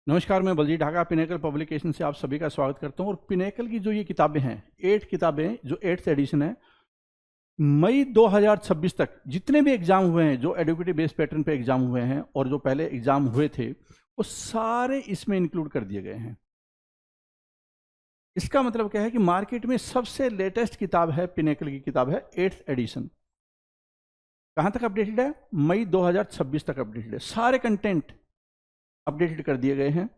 नमस्कार, मैं Baljeet Dhaka pinnacle publication से आप सभी का स्वागत करता हूं। और पिनेकल की जो ये किताबें हैं, 8 किताबें, जो 8th एडिशन है, मई 2026 तक जितने भी एग्जाम हुए हैं, जो एडुकेटिव बेस्ड पैटर्न पे एग्जाम हुए हैं और जो पहले एग्जाम हुए थे, वो सारे इसमें इंक्लूड कर दिए गए हैं। इसका मतलब क्या है कि मार्केट में सबसे लेटेस्ट किताब है, पिनेकल की किताब है 8th एडिशन। कहां तक अपडेटेड है? मई 2026 तक अपडेटेड है। सारे कंटेंट अपडेटेड कर दिए गए हैं।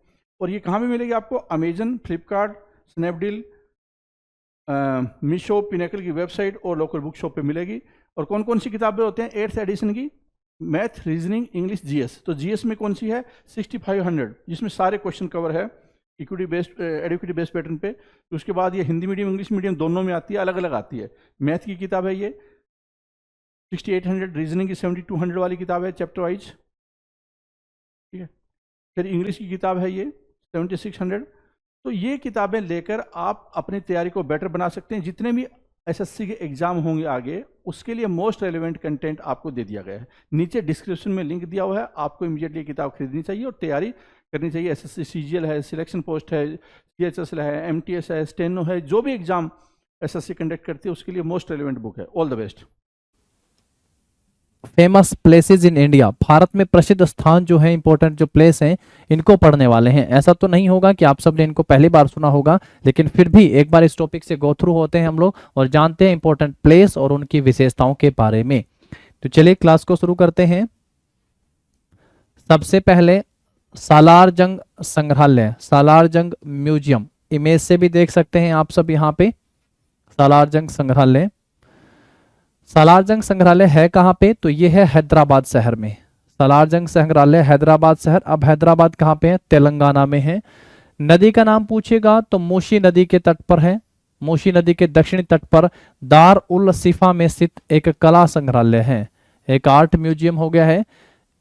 और ये कहाँ भी मिलेगी आपको? Amazon, Flipkart, Snapdeal, Meesho, pinnacle की वेबसाइट और लोकल बुक शॉप पे मिलेगी। और कौन कौन सी किताबें होते हैं 8th एडिशन की? Math, reasoning, English, GS. तो जीएस में कौन सी है? 6500, जिसमें सारे क्वेश्चन कवर है equity based, educative based pattern पे। उसके बाद ये हिंदी मीडियम, इंग्लिश मीडियम दोनों में आती है, अलग अलग आती है। मैथ की किताब है ये 6800, रीजनिंग की 7200 वाली किताब है चैप्टर वाइज, ठीक है। फिर इंग्लिश की किताब है ये 7600। तो ये किताबें लेकर आप अपनी तैयारी को बेटर बना सकते हैं। जितने भी एसएससी के एग्जाम होंगे आगे, उसके लिए मोस्ट रेलेवेंट कंटेंट आपको दे दिया गया है। नीचे डिस्क्रिप्शन में लिंक दिया हुआ है, आपको इमीडिएटली किताब खरीदनी चाहिए और तैयारी करनी चाहिए। एसएससी सीजीएल है, सिलेक्शन पोस्ट है, सीएचएसएल है, एमटीएस है, स्टेनो है, जो भी एग्जाम एसएससी कंडक्ट करती है उसके लिए मोस्ट रेलेवेंट बुक है। All the best. Famous places in India, Bharat में प्रसिद्ध स्थान जो है, इंपॉर्टेंट जो प्लेस हैं, इनको पढ़ने वाले हैं। ऐसा तो नहीं होगा कि आप सबने इनको पहली बार सुना होगा, लेकिन फिर भी एक बार इस टॉपिक से गो थ्रू होते हैं हम लोग और जानते हैं इंपॉर्टेंट प्लेस और उनकी विशेषताओं के बारे में। तो चलिए क्लास को शुरू करते हैं। सबसे पहले सालार जंग संग्रहालय, सालार जंग म्यूजियम, इमेज से भी देख सकते हैं आप सब यहाँ पे सालार जंग संग्रहालय। सालार जंग संग्रहालय है कहाँ पे? तो ये है हैदराबाद शहर में। सालार जंग संग्रहालय हैदराबाद शहर। अब हैदराबाद कहाँ पे है? तेलंगाना में है। नदी का नाम पूछेगा तो मूसी नदी के तट पर है। मूसी नदी के दक्षिणी तट पर दार उल सिफा में स्थित एक कला संग्रहालय है, एक आर्ट म्यूजियम हो गया है।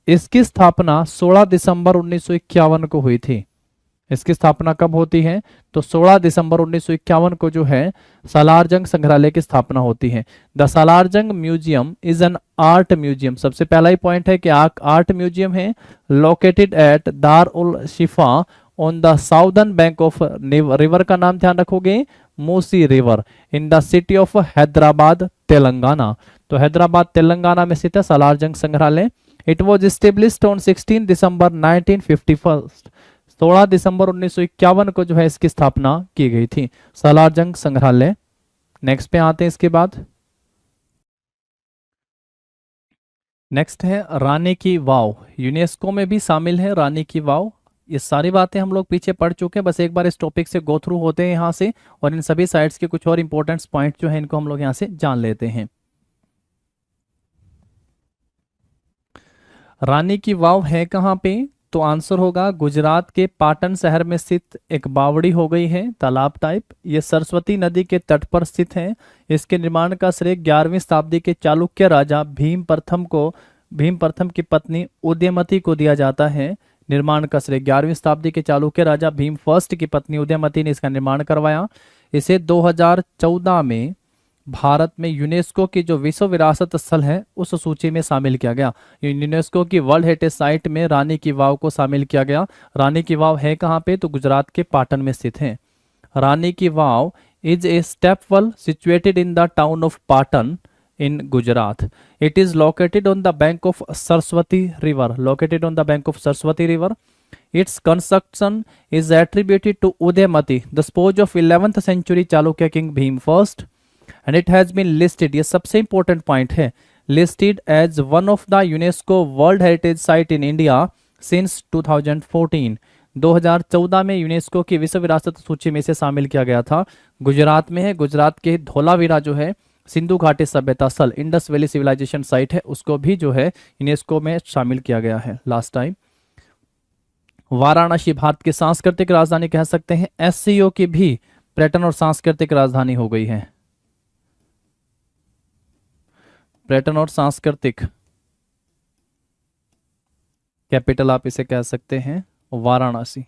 इसकी स्थापना 16 दिसंबर 1951 को हुई थी। इसकी स्थापना कब होती है? तो 16 दिसंबर 1951 को जो है सालार जंग संग्रहालय की स्थापना होती है। द सालार जंग museum is an art museum. सबसे पहला ही पॉइंट है कि आर्ट म्यूजियम है, लोकेटेड एट दार उल शिफा on the southern bank of river का नाम ध्यान रखोगे, Musi river, in the city of Hyderabad Telangana. तो हैदराबाद तेलंगाना में स्थित है सालार जंग संग्रहालय। इट वॉज स्टेब्लिश्ड ऑन 16 दिसंबर 1951। 16 दिसंबर 1951 को जो है इसकी स्थापना की गई थी, सालार जंग संग्रहालय। नेक्स्ट पे आते हैं। इसके बाद नेक्स्ट है रानी की वाव, यूनेस्को में भी शामिल है रानी की वाव। ये सारी बातें हम लोग पीछे पढ़ चुके हैं, बस एक बार इस टॉपिक से गो थ्रू होते हैं यहाँ से और इन सभी साइट्स के कुछ और इंपॉर्टेंट पॉइंट जो है इनको हम लोग यहाँ से जान लेते हैं। रानी की वाव है कहाँ पे? तो आंसर होगा गुजरात के पाटन शहर में स्थित एक बावड़ी हो गई है, तालाब टाइप। ये सरस्वती नदी के तट पर स्थित है। इसके निर्माण का श्रेय 11वीं शताब्दी के चालुक्य राजा भीम प्रथम की पत्नी उदयमती को दिया जाता है। निर्माण का श्रेय 11वीं शताब्दी के चालुक्य राजा भीम फर्स्ट की पत्नी उदयमती ने इसका निर्माण करवाया। इसे 2014 में भारत में यूनेस्को की जो विश्व विरासत स्थल है उस सूची में शामिल किया गया। यूनेस्को की वर्ल्ड हेरिटेज साइट में रानी की वाव को शामिल किया गया। रानी की वाव है कहाँ पे? तो गुजरात के पाटन में स्थित है। Rani ki Vav is a step well situated in the town of Patan in Gujarat. It is located on the bank of Saraswati River. Located on the bank of Saraswati River. Its construction is attributed to Udaymati, the spouse of 11th century Chalukya king Bhim first, and it has been listed. ये सबसे important point है, listed as one of the UNESCO World Heritage Site in India since 2014. 2014 में UNESCO की विश्व विरासत सूची में से शामिल किया गया था। गुजरात में है। गुजरात के धोलावीरा जो है सिंधु घाटी सभ्यता स्थल, इंडस वैली सिविलाइजेशन साइट है, उसको भी जो है यूनेस्को में शामिल किया गया है लास्ट टाइम। वाराणसी भारत की सांस्कृतिक राजधानी कह सकते हैं। एससीओ की भी पर्यटन और सांस्कृतिक राजधानी हो गई है। पर्यटन और सांस्कृतिक कैपिटल आप इसे कह सकते हैं वाराणसी।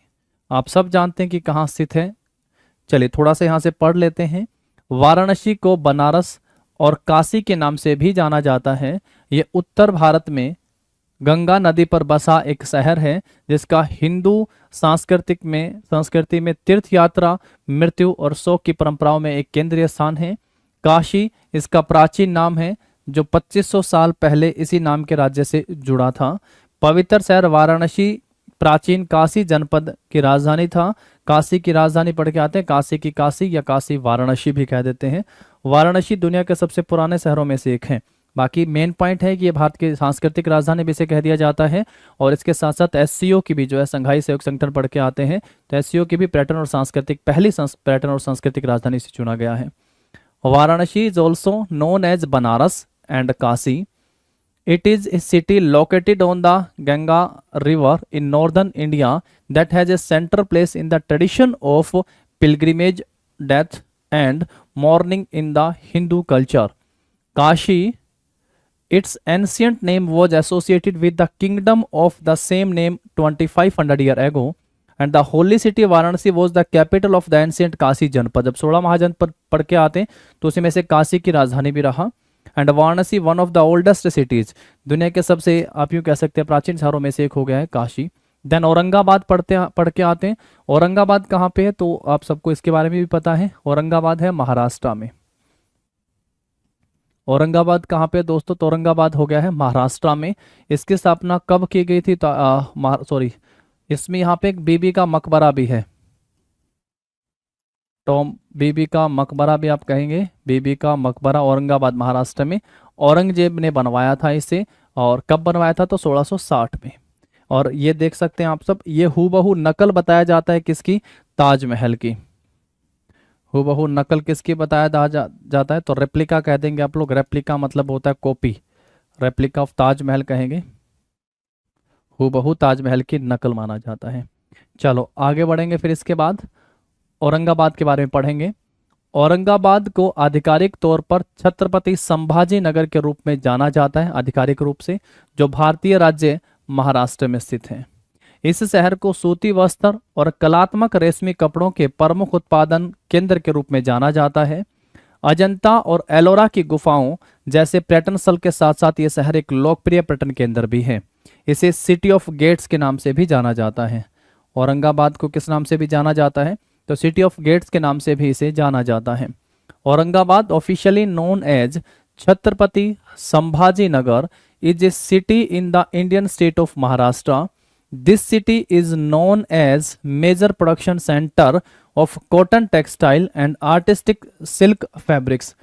आप सब जानते हैं कि कहाँ स्थित है। चलिए थोड़ा सा यहां से पढ़ लेते हैं। वाराणसी को बनारस और काशी के नाम से भी जाना जाता है। ये उत्तर भारत में गंगा नदी पर बसा एक शहर है जिसका हिंदू संस्कृति में तीर्थ यात्रा, मृत्यु और शोक की परंपराओं में एक केंद्रीय स्थान है। काशी इसका प्राचीन नाम है जो 2500 साल पहले इसी नाम के राज्य से जुड़ा था। पवित्र शहर वाराणसी प्राचीन काशी जनपद की राजधानी था। काशी की राजधानी पढ़ के आते हैं, काशी की काशी या काशी वाराणसी भी कह देते हैं। वाराणसी दुनिया के सबसे पुराने शहरों में से एक है। बाकी मेन पॉइंट है कि ये भारत की सांस्कृतिक राजधानी भी इसे कह दिया जाता है। और इसके साथ साथ एससीओ की भी जो है संघाई सहयोग संगठन पढ़ के आते हैं, तो एससीओ की भी पर्यटन और सांस्कृतिक पर्यटन और सांस्कृतिक राजधानी से चुना गया है। Varanasi is also known as Banaras and Kashi. It is a city located on the Ganga River in northern India that has a central place in the tradition of pilgrimage, death, and mourning in the Hindu culture. Kashi, its ancient name was associated with the kingdom of the same name 2500 years ago, and the holy city Varanasi was the capital of the ancient Kashi जनपद। जब 16 महाजनपद पढ़ के आते हैं तो उसी में से काशी की राजधानी भी रहा। And Varanasi one of the oldest cities, दुनिया के सबसे आप यूँ कह सकते हैं प्राचीन शहरों में से एक हो गया है काशी। देन औरंगाबाद पढ़ के आते हैं। औरंगाबाद कहाँ पे है तो आप सबको इसके बारे में भी पता है, औरंगाबाद है महाराष्ट्र में। औरंगाबाद कहाँ पे दोस्तों, तो औरंगाबाद हो गया है महाराष्ट्र में। इसकी स्थापना कब की गई थी तो इसमें यहाँ पे एक बीबी का मकबरा भी है, तो बीबी का मकबरा भी आप कहेंगे, बीबी का मकबरा औरंगाबाद महाराष्ट्र में। औरंगजेब ने बनवाया था इसे, और कब बनवाया था तो 1660 में। और ये देख सकते हैं आप सब, ये हूबहू नकल बताया जाता है किसकी, ताजमहल की। हूबहू नकल किसकी बताया जाता है तो रेप्लिका कह देंगे आप लोग। रेप्लिका मतलब होता है कॉपी, रेप्लिका ऑफ ताजमहल कहेंगे। हूबहू ताजमहल की नकल माना जाता है। चलो आगे बढ़ेंगे, फिर इसके बाद औरंगाबाद के बारे में पढ़ेंगे। औरंगाबाद को आधिकारिक तौर पर छत्रपति संभाजी नगर के रूप में जाना जाता है आधिकारिक रूप से, जो भारतीय राज्य महाराष्ट्र में स्थित है। इस शहर को सूती वस्त्र और कलात्मक रेशमी कपड़ों के प्रमुख उत्पादन केंद्र के रूप में जाना जाता है। अजंता और एलोरा की गुफाओं जैसे पर्यटन स्थल के साथ साथ ये शहर एक लोकप्रिय पर्यटन केंद्र भी है। इसे सिटी ऑफ गेट्स के नाम से भी जाना जाता है। औरंगाबाद को किस नाम से भी जाना जाता है तो सिटी ऑफ गेट्स के नाम से भी इसे जाना जाता है। Aurangabad officially known as Chhatrapati Sambhaji Nagar is a city in the Indian state of Maharashtra. This city is known as major production centre of cotton, textile and artistic silk fabrics.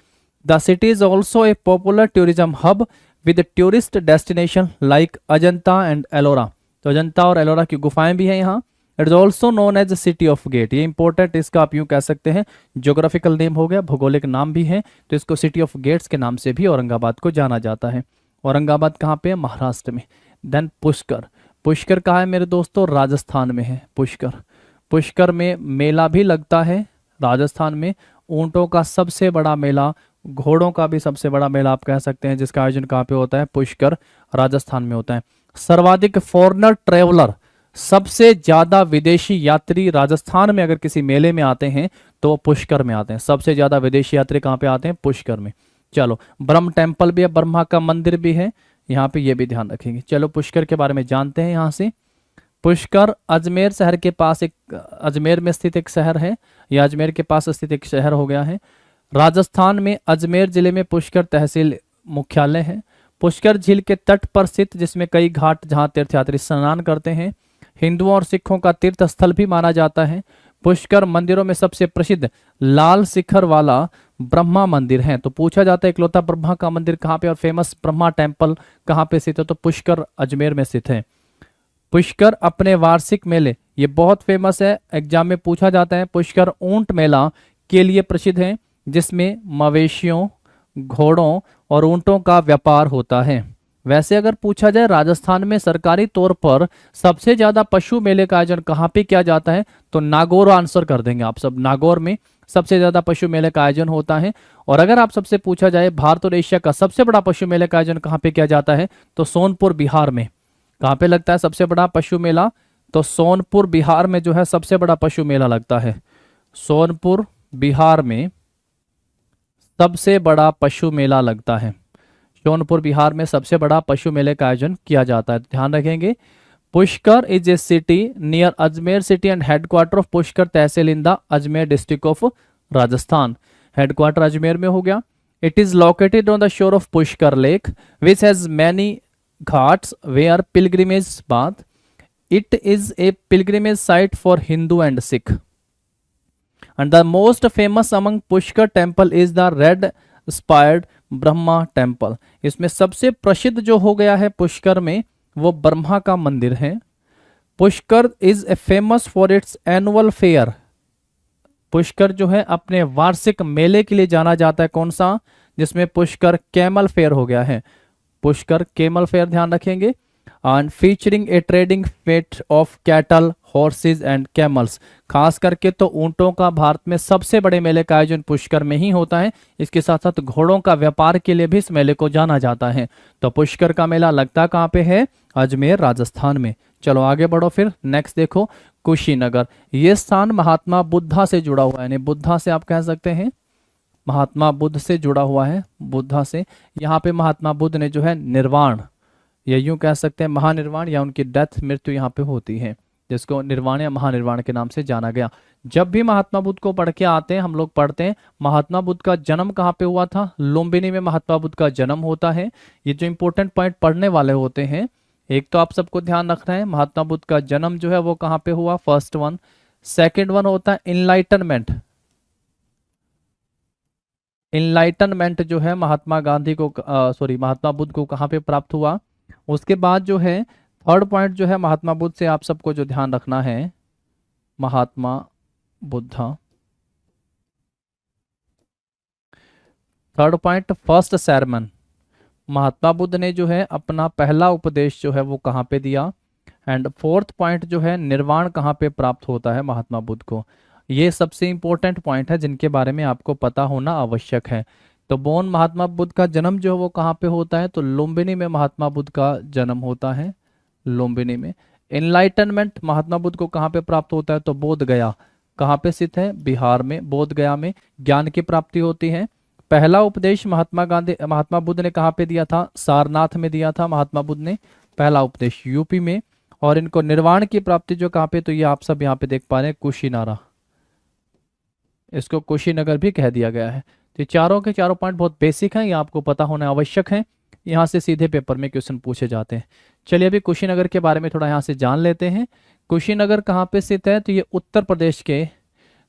The city is also a popular tourism hub with tourist destination like Ajanta and Ellora. तो अजंता और एलोरा की गुफाएं भी हैं यहाँ। It is also known as city of gate, ये important, इसका आप यूँ कह सकते हैं ज्योग्राफिकल नेम हो गया, भौगोलिक नाम भी है, तो इसको सिटी ऑफ गेट्स के नाम से भी औरंगाबाद को जाना जाता है। औरंगाबाद कहाँ पे है, महाराष्ट्र में। देन पुष्कर, पुष्कर कहाँ है मेरे दोस्तों, राजस्थान में है पुष्कर। पुष्कर में मेला भी लगता है राजस्थान में, ऊंटों का सबसे बड़ा मेला, घोड़ों का भी सबसे बड़ा मेला आप कह सकते हैं, जिसका आयोजन कहाँ पे होता है, पुष्कर राजस्थान में होता है। सर्वाधिक फॉरेनर ट्रेवलर, सबसे ज्यादा विदेशी यात्री राजस्थान में अगर किसी मेले में आते हैं तो वो पुष्कर में आते हैं। सबसे ज्यादा विदेशी यात्री कहाँ पे आते हैं, पुष्कर में। चलो ब्रह्म टेम्पल भी है, ब्रह्मा का मंदिर भी है यहाँ पे, ये भी ध्यान रखेंगे। चलो पुष्कर के बारे में जानते हैं यहाँ से। पुष्कर अजमेर शहर के पास अजमेर में स्थित एक शहर है, यह अजमेर के पास स्थित एक शहर हो गया है। राजस्थान में अजमेर जिले में पुष्कर तहसील मुख्यालय है। पुष्कर झील के तट पर स्थित, जिसमें कई घाट जहां तीर्थयात्री स्नान करते हैं। हिंदुओं और सिखों का तीर्थ स्थल भी माना जाता है। पुष्कर मंदिरों में सबसे प्रसिद्ध लाल शिखर वाला ब्रह्मा मंदिर है। तो पूछा जाता है इकलौता ब्रह्मा का मंदिर कहाँ पे और फेमस ब्रह्मा टेम्पल कहाँ पे स्थित है, तो पुष्कर अजमेर में स्थित है। पुष्कर अपने वार्षिक मेले, ये बहुत फेमस है, एग्जाम में पूछा जाता है। पुष्कर ऊंट मेला के लिए प्रसिद्ध है, जिसमें मवेशियों, घोड़ों और ऊंटों का व्यापार होता है। वैसे अगर पूछा जाए राजस्थान में सरकारी तौर पर सबसे ज्यादा पशु मेले का आयोजन कहाँ पे किया जाता है, तो नागौर आंसर कर देंगे आप सब। नागौर में सबसे ज्यादा पशु मेले का आयोजन होता है। और अगर आप सबसे पूछा जाए भारत और एशिया का सबसे बड़ा पशु मेले का आयोजन कहाँ पे किया जाता है, तो सोनपुर बिहार में। कहाँ पे लगता है सबसे बड़ा पशु मेला, तो सोनपुर बिहार में जो है सबसे बड़ा पशु मेला लगता है। सोनपुर बिहार में सबसे बड़ा पशु मेला लगता है। जौनपुर बिहार में सबसे बड़ा पशु मेले का आयोजन किया जाता है, ध्यान रखेंगे। Pushkar is a city near Ajmer city and headquarter of Pushkar tehsil in the Ajmer district of Rajasthan. Headquarter Ajmer में हो गया। It is located on the shore of Pushkar lake which has many ghats where pilgrimage bath. It is a pilgrimage site for Hindu and Sikh and the most famous among Pushkar temple is the red spired Brahma temple. इसमें सबसे प्रसिद्ध जो हो गया है पुष्कर में वो ब्रह्मा का मंदिर है। Pushkar is a famous for its annual fair. Pushkar जो है अपने वार्षिक मेले के लिए जाना जाता है, कौन सा, जिसमें पुष्कर कैमल फेयर हो गया है, पुष्कर कैमल फेयर, ध्यान रखेंगे। And featuring a trading fete of cattle horses and camels. खास करके तो ऊंटों का भारत में सबसे बड़े मेले का आयोजन पुष्कर में ही होता है। इसके साथ साथ घोड़ों का व्यापार के लिए भी इस मेले को जाना जाता है। तो पुष्कर का मेला लगता कहाँ पे है, अजमेर राजस्थान में। चलो आगे बढ़ो फिर, नेक्स्ट देखो कुशीनगर। ये स्थान महात्मा बुद्धा से जुड़ा हुआ है, यानी बुद्धा से आप कह सकते हैं महात्मा बुद्ध से जुड़ा हुआ है, बुद्धा से। यहाँ पे महात्मा बुद्ध ने जो है निर्वाण, या यूं कह सकते हैं महानिर्वाण, या उनकी डेथ मृत्यु यहाँ पे होती है, जिसको निर्वाण या महानिर्वाण के नाम से जाना गया। जब भी महात्मा बुद्ध को पढ़ के आते हैं हम लोग पढ़ते हैं महात्मा बुद्ध का जन्म कहाँ पे हुआ था, लुम्बिनी में महात्मा बुद्ध का जन्म होता है। ये जो इंपॉर्टेंट पॉइंट पढ़ने वाले होते हैं, एक तो आप सबको ध्यान रखना है महात्मा बुद्ध का जन्म जो है वो कहाँ पे हुआ, फर्स्ट वन। सेकेंड वन होता है इनलाइटनमेंट। इनलाइटनमेंट जो है महात्मा गांधी को महात्मा बुद्ध को कहाँ पे प्राप्त हुआ। उसके बाद जो है थर्ड पॉइंट जो है महात्मा बुद्ध से आप सबको जो ध्यान रखना है, Mahatma Buddha. Third point first sermon, Mahatma Buddha ने जो है अपना पहला उपदेश जो है वो कहाँ पे दिया। एंड फोर्थ पॉइंट जो है निर्वाण कहाँ पे प्राप्त होता है महात्मा बुद्ध को। ये सबसे इंपॉर्टेंट पॉइंट है जिनके बारे में आपको पता होना आवश्यक है। तो बोन महात्मा बुद्ध का जन्म जो है वो कहाँ पे होता है, तो लुम्बिनी में महात्मा बुद्ध का जन्म होता है, लुम्बिनी में। एनलाइटनमेंट महात्मा बुद्ध को कहाँ पे प्राप्त होता है, तो बोध गया कहाँ पे स्थित है, बिहार में, बोध गया में ज्ञान की प्राप्ति होती है। पहला उपदेश महात्मा बुद्ध ने कहाँ पे दिया था, सारनाथ में दिया था महात्मा बुद्ध ने पहला उपदेश, यूपी में। और इनको निर्वाण की प्राप्ति जो कहाँ पे, तो ये आप सब यहाँ पे देख पा रहे हैं कुशीनारा, इसको कुशीनगर भी कह दिया गया है। तो चारों के चारों पॉइंट बहुत बेसिक हैं, ये आपको पता होना आवश्यक है, यहाँ से सीधे पेपर में क्वेश्चन पूछे जाते हैं। चलिए अभी कुशीनगर के बारे में थोड़ा यहाँ से जान लेते हैं। कुशीनगर कहाँ पे स्थित है, तो ये उत्तर प्रदेश के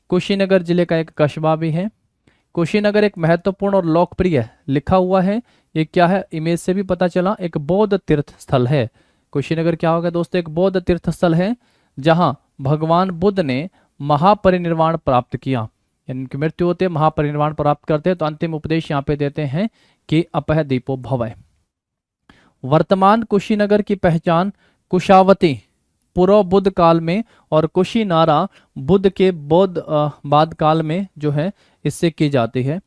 कुशीनगर जिले का एक कस्बा भी है। कुशीनगर एक महत्वपूर्ण और लोकप्रिय लिखा हुआ है, ये क्या है, इमेज से भी पता चला, एक बौद्ध तीर्थ स्थल है। कुशीनगर क्या होगा दोस्तों, एक बौद्ध तीर्थ स्थल है जहाँ भगवान बुद्ध ने महापरिनिर्वाण प्राप्त किया। इनकी मृत्यु होते महापरिनिर्वाण प्राप्त करते हैं, तो अंतिम उपदेश यहाँ पे देते हैं कि अपह दीपो भवय। वर्तमान कुशीनगर की पहचान कुशावती पूर्व बुद्ध काल में और कुशीनारा बुद्ध के बौद्ध बाद काल में जो है इससे की जाती है।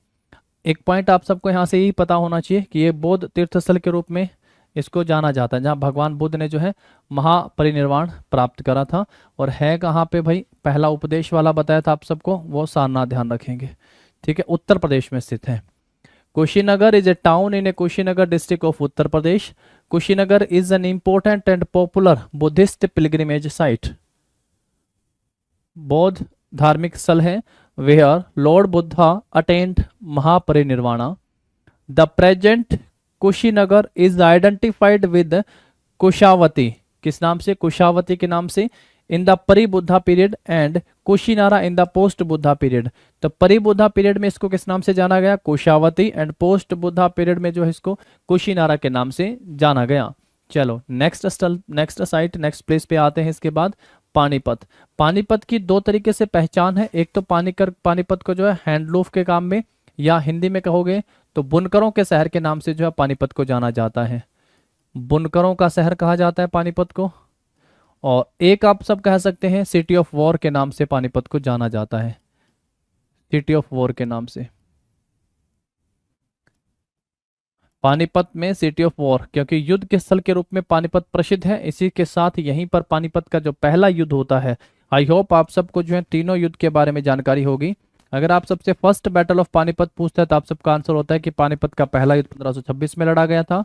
एक पॉइंट आप सबको यहाँ से यही पता होना चाहिए कि ये बौद्ध तीर्थस्थल के रूप में इसको जाना जाता है, जहाँ भगवान बुद्ध ने जो है महापरिनिर्वाण प्राप्त करा था। और है कहाँ पे भाई, पहला उपदेश वाला बताया था आप सबको, वो सारनाथ, ध्यान रखेंगे, ठीक है, उत्तर प्रदेश में स्थित है। Kushinagar is a town in a Kushinagar district of Uttar Pradesh. Kushinagar is an important and popular Buddhist pilgrimage site. बौद्ध धार्मिक स्थल है where lord Buddha attend Mahaparinirvana. The present Kushinagar is identified with Kushavati, किस नाम से, कुशावती के नाम से, इन द परी Buddha period and Kushinara in the post Buddha period. तो परी बुद्धा पीरियड में इसको किस नाम से जाना गया, Kushavati, and post Buddha period में जो है इसको कुशीनारा के नाम से जाना गया। चलो नेक्स्ट साइट, नेक्स्ट प्लेस पे आते हैं। इसके बाद पानीपत। पानीपत की दो तरीके से पहचान है, एक तो पानीपत को जो है हैंडलूम के काम में, या हिंदी में कहोगे तो बुनकरों के शहर के नाम से जो है पानीपत को जाना जाता है, बुनकरों का शहर कहा जाता है पानीपत को। और एक आप सब कह सकते हैं सिटी ऑफ वॉर के नाम से पानीपत को जाना जाता है, सिटी ऑफ वॉर के नाम से पानीपत में सिटी ऑफ वॉर, क्योंकि युद्ध के स्थल के रूप में पानीपत प्रसिद्ध है। इसी के साथ यहीं पर पानीपत का जो पहला युद्ध होता है, आई होप आप सबको जो है तीनों युद्ध के बारे में जानकारी होगी। अगर आप सबसे फर्स्ट बैटल ऑफ पानीपत पूछते हैं तो आप सबका आंसर होता है कि पानीपत का पहला युद्ध 1526 में लड़ा गया था।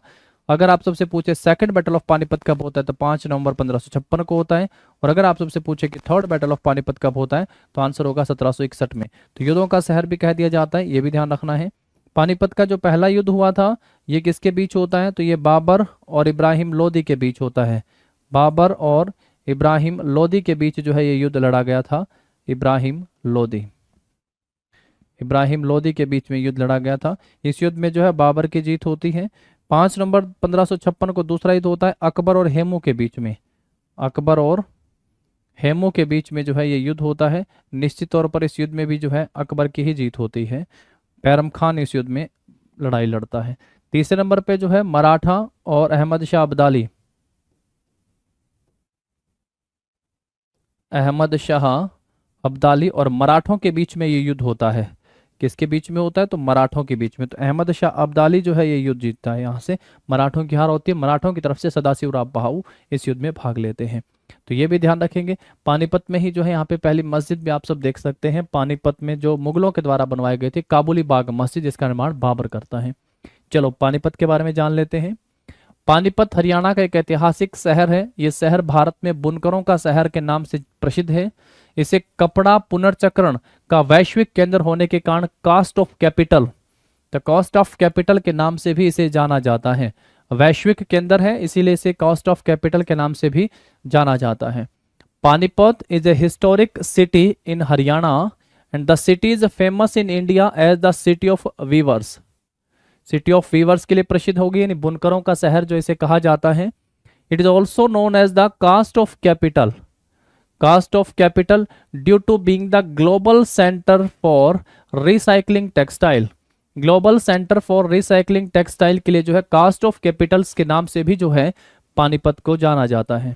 अगर आप सबसे पूछे सेकंड बैटल ऑफ पानीपत कब होता है तो 5 नवंबर 1556 को होता है। और अगर आप सबसे पूछे कि थर्ड बैटल ऑफ पानीपत कब होता है तो आंसर होगा 1761 में। तो युद्धों का शहर भी कह दिया जाता है, ये भी ध्यान रखना है। पानीपत का जो पहला युद्ध हुआ था ये किसके बीच होता है तो ये बाबर और इब्राहिम लोदी के बीच होता है। बाबर और इब्राहिम लोदी के बीच जो है ये युद्ध लड़ा गया था। इब्राहिम लोदी के बीच में युद्ध लड़ा गया था। इस युद्ध में जो है बाबर की जीत होती है। 5 नवंबर 1556 को दूसरा युद्ध होता है अकबर और हेमू के बीच में। अकबर और हेमू के बीच में जो है ये युद्ध होता है। निश्चित तौर पर इस युद्ध में भी जो है अकबर की ही जीत होती है। बैरम खान इस युद्ध में लड़ाई लड़ता है। तीसरे नंबर पे जो है मराठा और अहमद शाह अब्दाली। अहमद शाह अब्दाली और मराठों के बीच में ये युद्ध होता है। किसके बीच में होता है तो मराठों के बीच में। तो अहमद शाह अब्दाली जो है ये युद्ध जीतता है, यहाँ से मराठों की हार होती है। मराठों की तरफ से सदाशिवराव बहाऊ इस युद्ध में भाग लेते हैं। तो ये भी ध्यान रखेंगे। पानीपत में ही जो है यहाँ पे पहली मस्जिद भी आप सब देख सकते हैं। पानीपत में जो मुगलों के द्वारा बनवाई गई थी काबुली बाग मस्जिद, जिसका निर्माण बाबर करता है। चलो पानीपत के बारे में जान लेते हैं। पानीपत हरियाणा का एक ऐतिहासिक शहर है। ये शहर भारत में बुनकरों का शहर के नाम से प्रसिद्ध है। इसे कपड़ा पुनर्चक्रण का वैश्विक केंद्र होने के कारण cost of capital, the cost of capital के नाम से भी इसे जाना जाता है। वैश्विक केंद्र है इसीलिए इसे कॉस्ट ऑफ कैपिटल के नाम से भी जाना जाता है। Panipat is a historic city in Haryana and the city is famous in India as the city of weavers. City of weavers के लिए प्रसिद्ध होगी, यानी बुनकरों का शहर जो इसे कहा जाता है। It is also known as the cast off capital, cast off capital due to being the global centre for recycling textile. Global centre for recycling textile के लिए जो है कास्ट ऑफ कैपिटल्स के नाम से भी जो है पानीपत को जाना जाता है।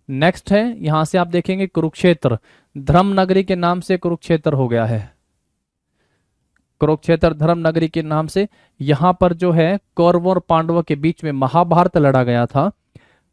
नेक्स्ट है, यहां से आप देखेंगे कुरुक्षेत्र, धर्म नगरी के नाम से कुरुक्षेत्र हो गया है। कुरुक्षेत्र धर्म नगरी के नाम से। यहां पर जो है कौरवों और पांडवों के बीच में महाभारत लड़ा गया था।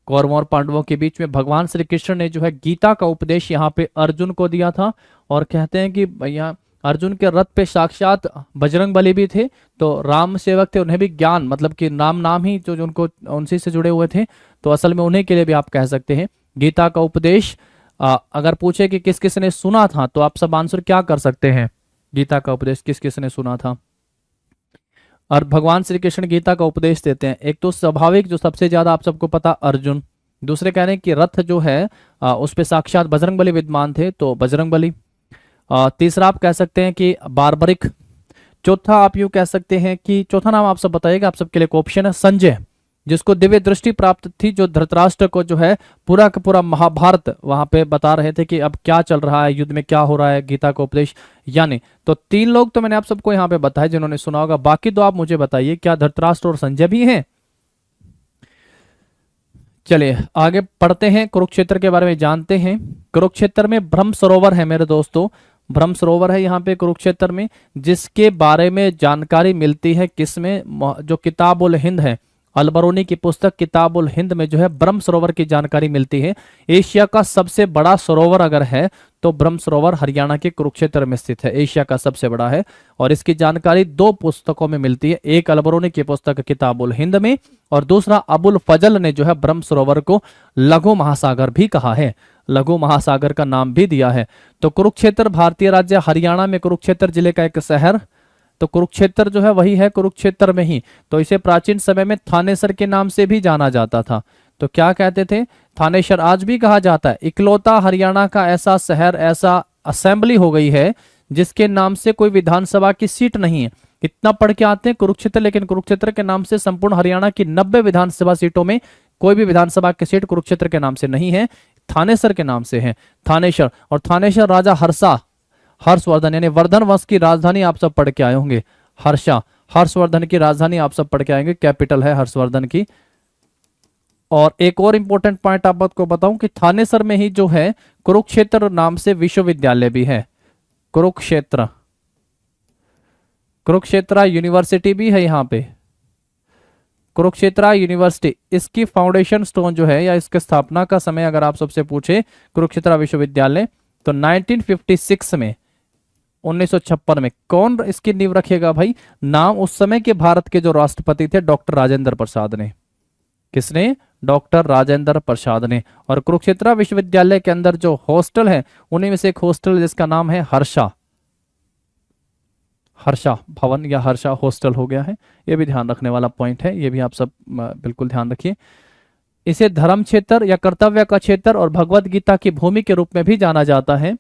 कौरवों और पांडवों के बीच में भगवान श्री कृष्ण ने जो है गीता का उपदेश यहाँ पे अर्जुन को दिया था। और कहते हैं कि यहाँ अर्जुन के रथ पे साक्षात बजरंग बली भी थे, तो राम सेवक थे, उन्हें भी ज्ञान मतलब कि नाम ही जो उनको उनसे से जुड़े हुए थे, तो असल में उन्हीं के लिए भी आप कह सकते हैं। गीता का उपदेश अगर पूछे कि किस किस ने सुना था तो आप सब आंसर क्या कर सकते हैं, गीता का उपदेश किस किस ने सुना था। और भगवान श्री कृष्ण गीता का उपदेश देते हैं। एक तो स्वाभाविक जो सबसे ज्यादा आप सबको पता अर्जुन, दूसरे कह रहे हैं कि रथ जो है उस पे साक्षात बजरंग बली विद्यमान थे, तो बजरंग बली। तीसरा आप कह सकते हैं कि बारबरिक। चौथा आप यूं कह सकते हैं कि चौथा नाम आप सब बताइएगा, आप सबके लिए एक ऑप्शन है संजय, जिसको दिव्य दृष्टि प्राप्त थी, जो धृतराष्ट्र को जो है पूरा का पूरा महाभारत वहां पे बता रहे थे कि अब क्या चल रहा है, युद्ध में क्या हो रहा है, गीता का उपदेश यानी। तो 3 लोग तो मैंने आप सबको यहाँ पे बताया जिन्होंने सुना होगा, बाकी तो आप मुझे बताइए क्या धृतराष्ट्र और संजय भी हैं। चलिए आगे पढ़ते हैं, कुरुक्षेत्र के बारे में जानते हैं। कुरुक्षेत्र में ब्रह्म सरोवर है मेरे दोस्तों, ब्रह्म सरोवर है यहाँ पे कुरुक्षेत्र में, जिसके बारे में जानकारी मिलती है किसमें, जो किताब उल हिंद है, अलबरूनी की पुस्तक किताब उल हिंद में जो है ब्रह्म सरोवर की जानकारी मिलती है। एशिया का सबसे बड़ा सरोवर अगर है तो ब्रह्म सरोवर हरियाणा के कुरुक्षेत्र में स्थित है, एशिया का सबसे बड़ा है। और इसकी जानकारी 2 पुस्तकों में मिलती है, एक अलबरूनी की पुस्तक किताब उल हिंद में, और दूसरा अबुल फजल ने जो है ब्रह्म सरोवर को लघु महासागर भी कहा है, लघु महासागर का नाम भी दिया है। तो कुरुक्षेत्र भारतीय राज्य हरियाणा में कुरुक्षेत्र जिले का एक शहर, तो कुरुक्षेत्र जो है वही है कुरुक्षेत्र में ही। तो इसे प्राचीन समय में थानेसर के नाम से भी जाना जाता था। तो क्या कहते थे, थानेसर आज भी कहा जाता है। इकलौता हरियाणा का ऐसा शहर, ऐसा असेंबली हो गई है जिसके नाम से कोई विधानसभा की सीट नहीं है। इतना पढ़ के आते हैं कुरुक्षेत्र, लेकिन कुरुक्षेत्र के नाम से संपूर्ण हरियाणा की 90 विधानसभा सीटों में कोई भी विधानसभा की सीट कुरुक्षेत्र के नाम से नहीं है, थानेसर के नाम से है, थानेसर। और थानेसर राजा हर्षवर्धन यानी वर्धन वंश की राजधानी आप सब पढ़ के आए होंगे, हर्षवर्धन की राजधानी आप सब पढ़ के आएंगे, कैपिटल है हर्षवर्धन की। और एक और इंपॉर्टेंट पॉइंट आपको बताऊं कि थानेसर में ही जो है कुरुक्षेत्र नाम से विश्वविद्यालय भी है, कुरुक्षेत्र यूनिवर्सिटी भी है यहाँ पे, कुरुक्षेत्र यूनिवर्सिटी। इसकी फाउंडेशन स्टोन जो है या इसके स्थापना का समय अगर आप सबसे पूछे कुरुक्षेत्र विश्वविद्यालय तो 1956 में 1956 में। कौन इसकी नींव रखेगा भाई? नाम उस समय के भारत के जो राष्ट्रपति थे डॉक्टर राजेंद्र प्रसाद ने। किसने? डॉक्टर राजेंद्र प्रसाद ने। और कुरुक्षेत्र विश्वविद्यालय के अंदर जो हॉस्टल है उन्हीं में से एक हॉस्टल जिसका नाम है हर्षा, हर्षा भवन या हर्षा हॉस्टल हो गया है। ये भी ध्यान रखने वाला पॉइंट है, ये भी आप सब बिल्कुल ध्यान रखिए। इसे धर्म क्षेत्र या कर्तव्य का क्षेत्र और भगवत गीता की भूमि के रूप में भी जाना जाता है।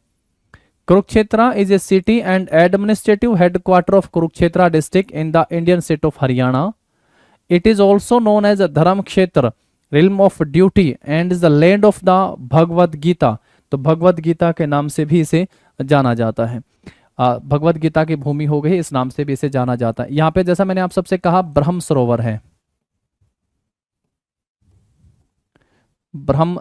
Kurukshetra is a city and administrative headquarter of Kurukshetra district in the Indian state of Haryana. It is also known as Dharma Kshetra, realm of duty and is the land of the Bhagavad Gita. तो भगवत गीता के नाम से भी इसे जाना जाता है। भगवत गीता की भूमि हो गई, इस नाम से भी इसे जाना जाता है। यहाँ पे जैसा मैंने आप सबसे कहा ब्रह्म सरोवर है, ब्रह्म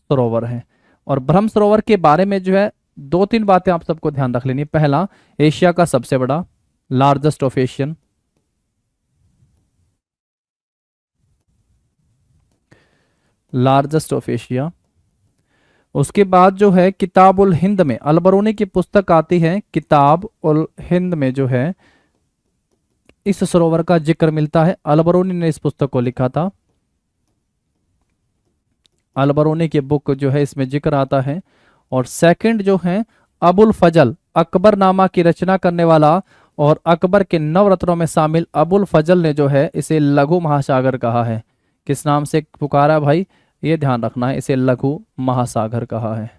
सरोवर है। और ब्रह्म सरोवर के बारे में जो है 2-3 बातें आप सबको ध्यान रख लेनी। पहला, एशिया का सबसे बड़ा, largest of Asian, largest of Asia. उसके बाद जो है किताब उल हिंद में अलबरूनी की पुस्तक आती है, किताब उल हिंद में जो है इस सरोवर का जिक्र मिलता है। अलबरूनी ने इस पुस्तक को लिखा था, अलबरूनी की बुक जो है इसमें जिक्र आता है। और सेकंड जो है अबुल फजल, अकबरनामा की रचना करने वाला और अकबर के नवरत्नों में शामिल अबुल फजल ने जो है इसे लघु महासागर कहा है। किस नाम से पुकारा भाई? ये ध्यान रखना है, इसे लघु महासागर कहा है,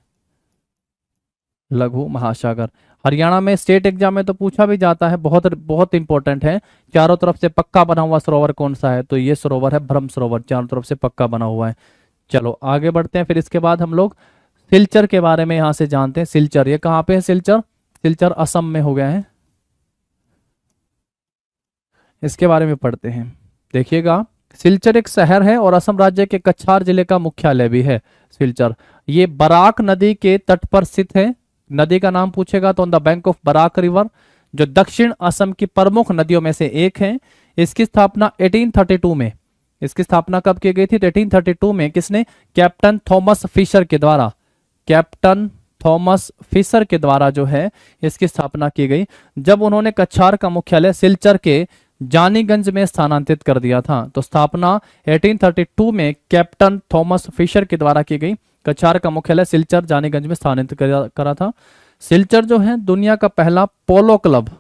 लघु महासागर। हरियाणा में स्टेट एग्जाम में तो पूछा भी जाता है, बहुत बहुत इंपॉर्टेंट है। चारों तरफ से पक्का बना हुआ सरोवर कौन सा है? तो ये सरोवर है ब्रह्म सरोवर, चारों तरफ से पक्का बना हुआ है। चलो आगे बढ़ते हैं। फिर इसके बाद हम लोग सिलचर के बारे में यहां से जानते हैं। सिलचर ये कहाँ पे है? सिलचर, सिलचर असम में हो गया है। इसके बारे में पढ़ते हैं, देखिएगा। सिलचर एक शहर है और असम राज्य के कछार जिले का मुख्यालय भी है सिलचर। ये बराक नदी के तट पर स्थित है। नदी का नाम पूछेगा तो on the bank of Barak river, जो दक्षिण असम की प्रमुख नदियों में से एक है। इसकी स्थापना 1832 में, इसकी स्थापना कब की गई थी? 1832 में। किसने? कैप्टन थॉमस फिशर के द्वारा, कैप्टन थॉमस फिशर के द्वारा जो है इसकी स्थापना की गई, जब उन्होंने कछार का मुख्यालय सिलचर के जानीगंज में स्थानांतरित कर दिया था। तो स्थापना 1832 में कैप्टन थॉमस फिशर के द्वारा की गई। कछार का मुख्यालय सिलचर जानीगंज में स्थानांतरित करा था। सिलचर जो है दुनिया का पहला पोलो क्लब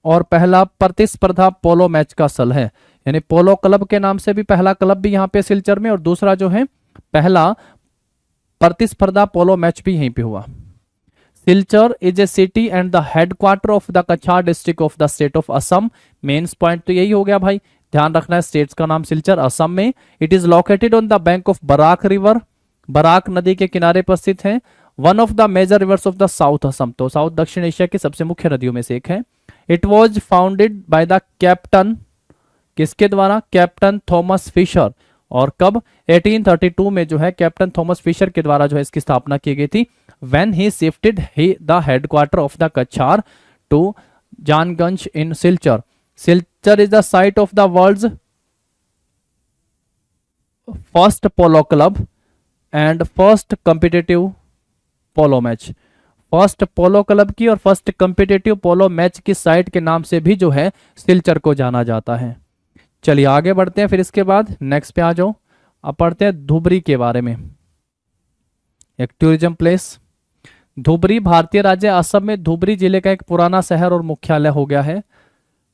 और पहला प्रतिस्पर्धा पोलो मैच का स्थल है। यानी पोलो क्लब के नाम से भी पहला क्लब भी यहाँ पे सिलचर में, और दूसरा जो है पहला प्रतिस्पर्धा पोलो मैच भी यहीं पे हुआ। Silchar is a city and the headquarter of the Cachar district of the state of Assam. Mains point तो यही हो गया भाई, ध्यान रखना है स्टेट्स का नाम सिलचर, असम में। It is located on the bank of Barak river, Barak नदी के किनारे पर स्थित है। One of the major rivers of the south Assam, तो साउथ दक्षिण एशिया की सबसे मुख्य नदियों में से एक है। It was founded by the captain, किसके द्वारा? Captain Thomas Fisher. और कब? 1832 में जो है कैप्टन थॉमस फिशर के द्वारा जो है इसकी स्थापना की गई थी। When he shifted the headquarter of the Kachar to Janganj in Silchar. Silchar is the site of the world's first polo club and first competitive polo match. First polo club की और फर्स्ट कम्पिटेटिव पोलो मैच की site के नाम से भी जो है सिलचर को जाना जाता है। चलिए आगे बढ़ते हैं। फिर इसके बाद नेक्स्ट पे आ जाओ, अब पढ़ते हैं धुबरी के बारे में, एक टूरिज्म प्लेस। धुबरी भारतीय राज्य असम में धुबरी जिले का एक पुराना शहर और मुख्यालय हो गया है।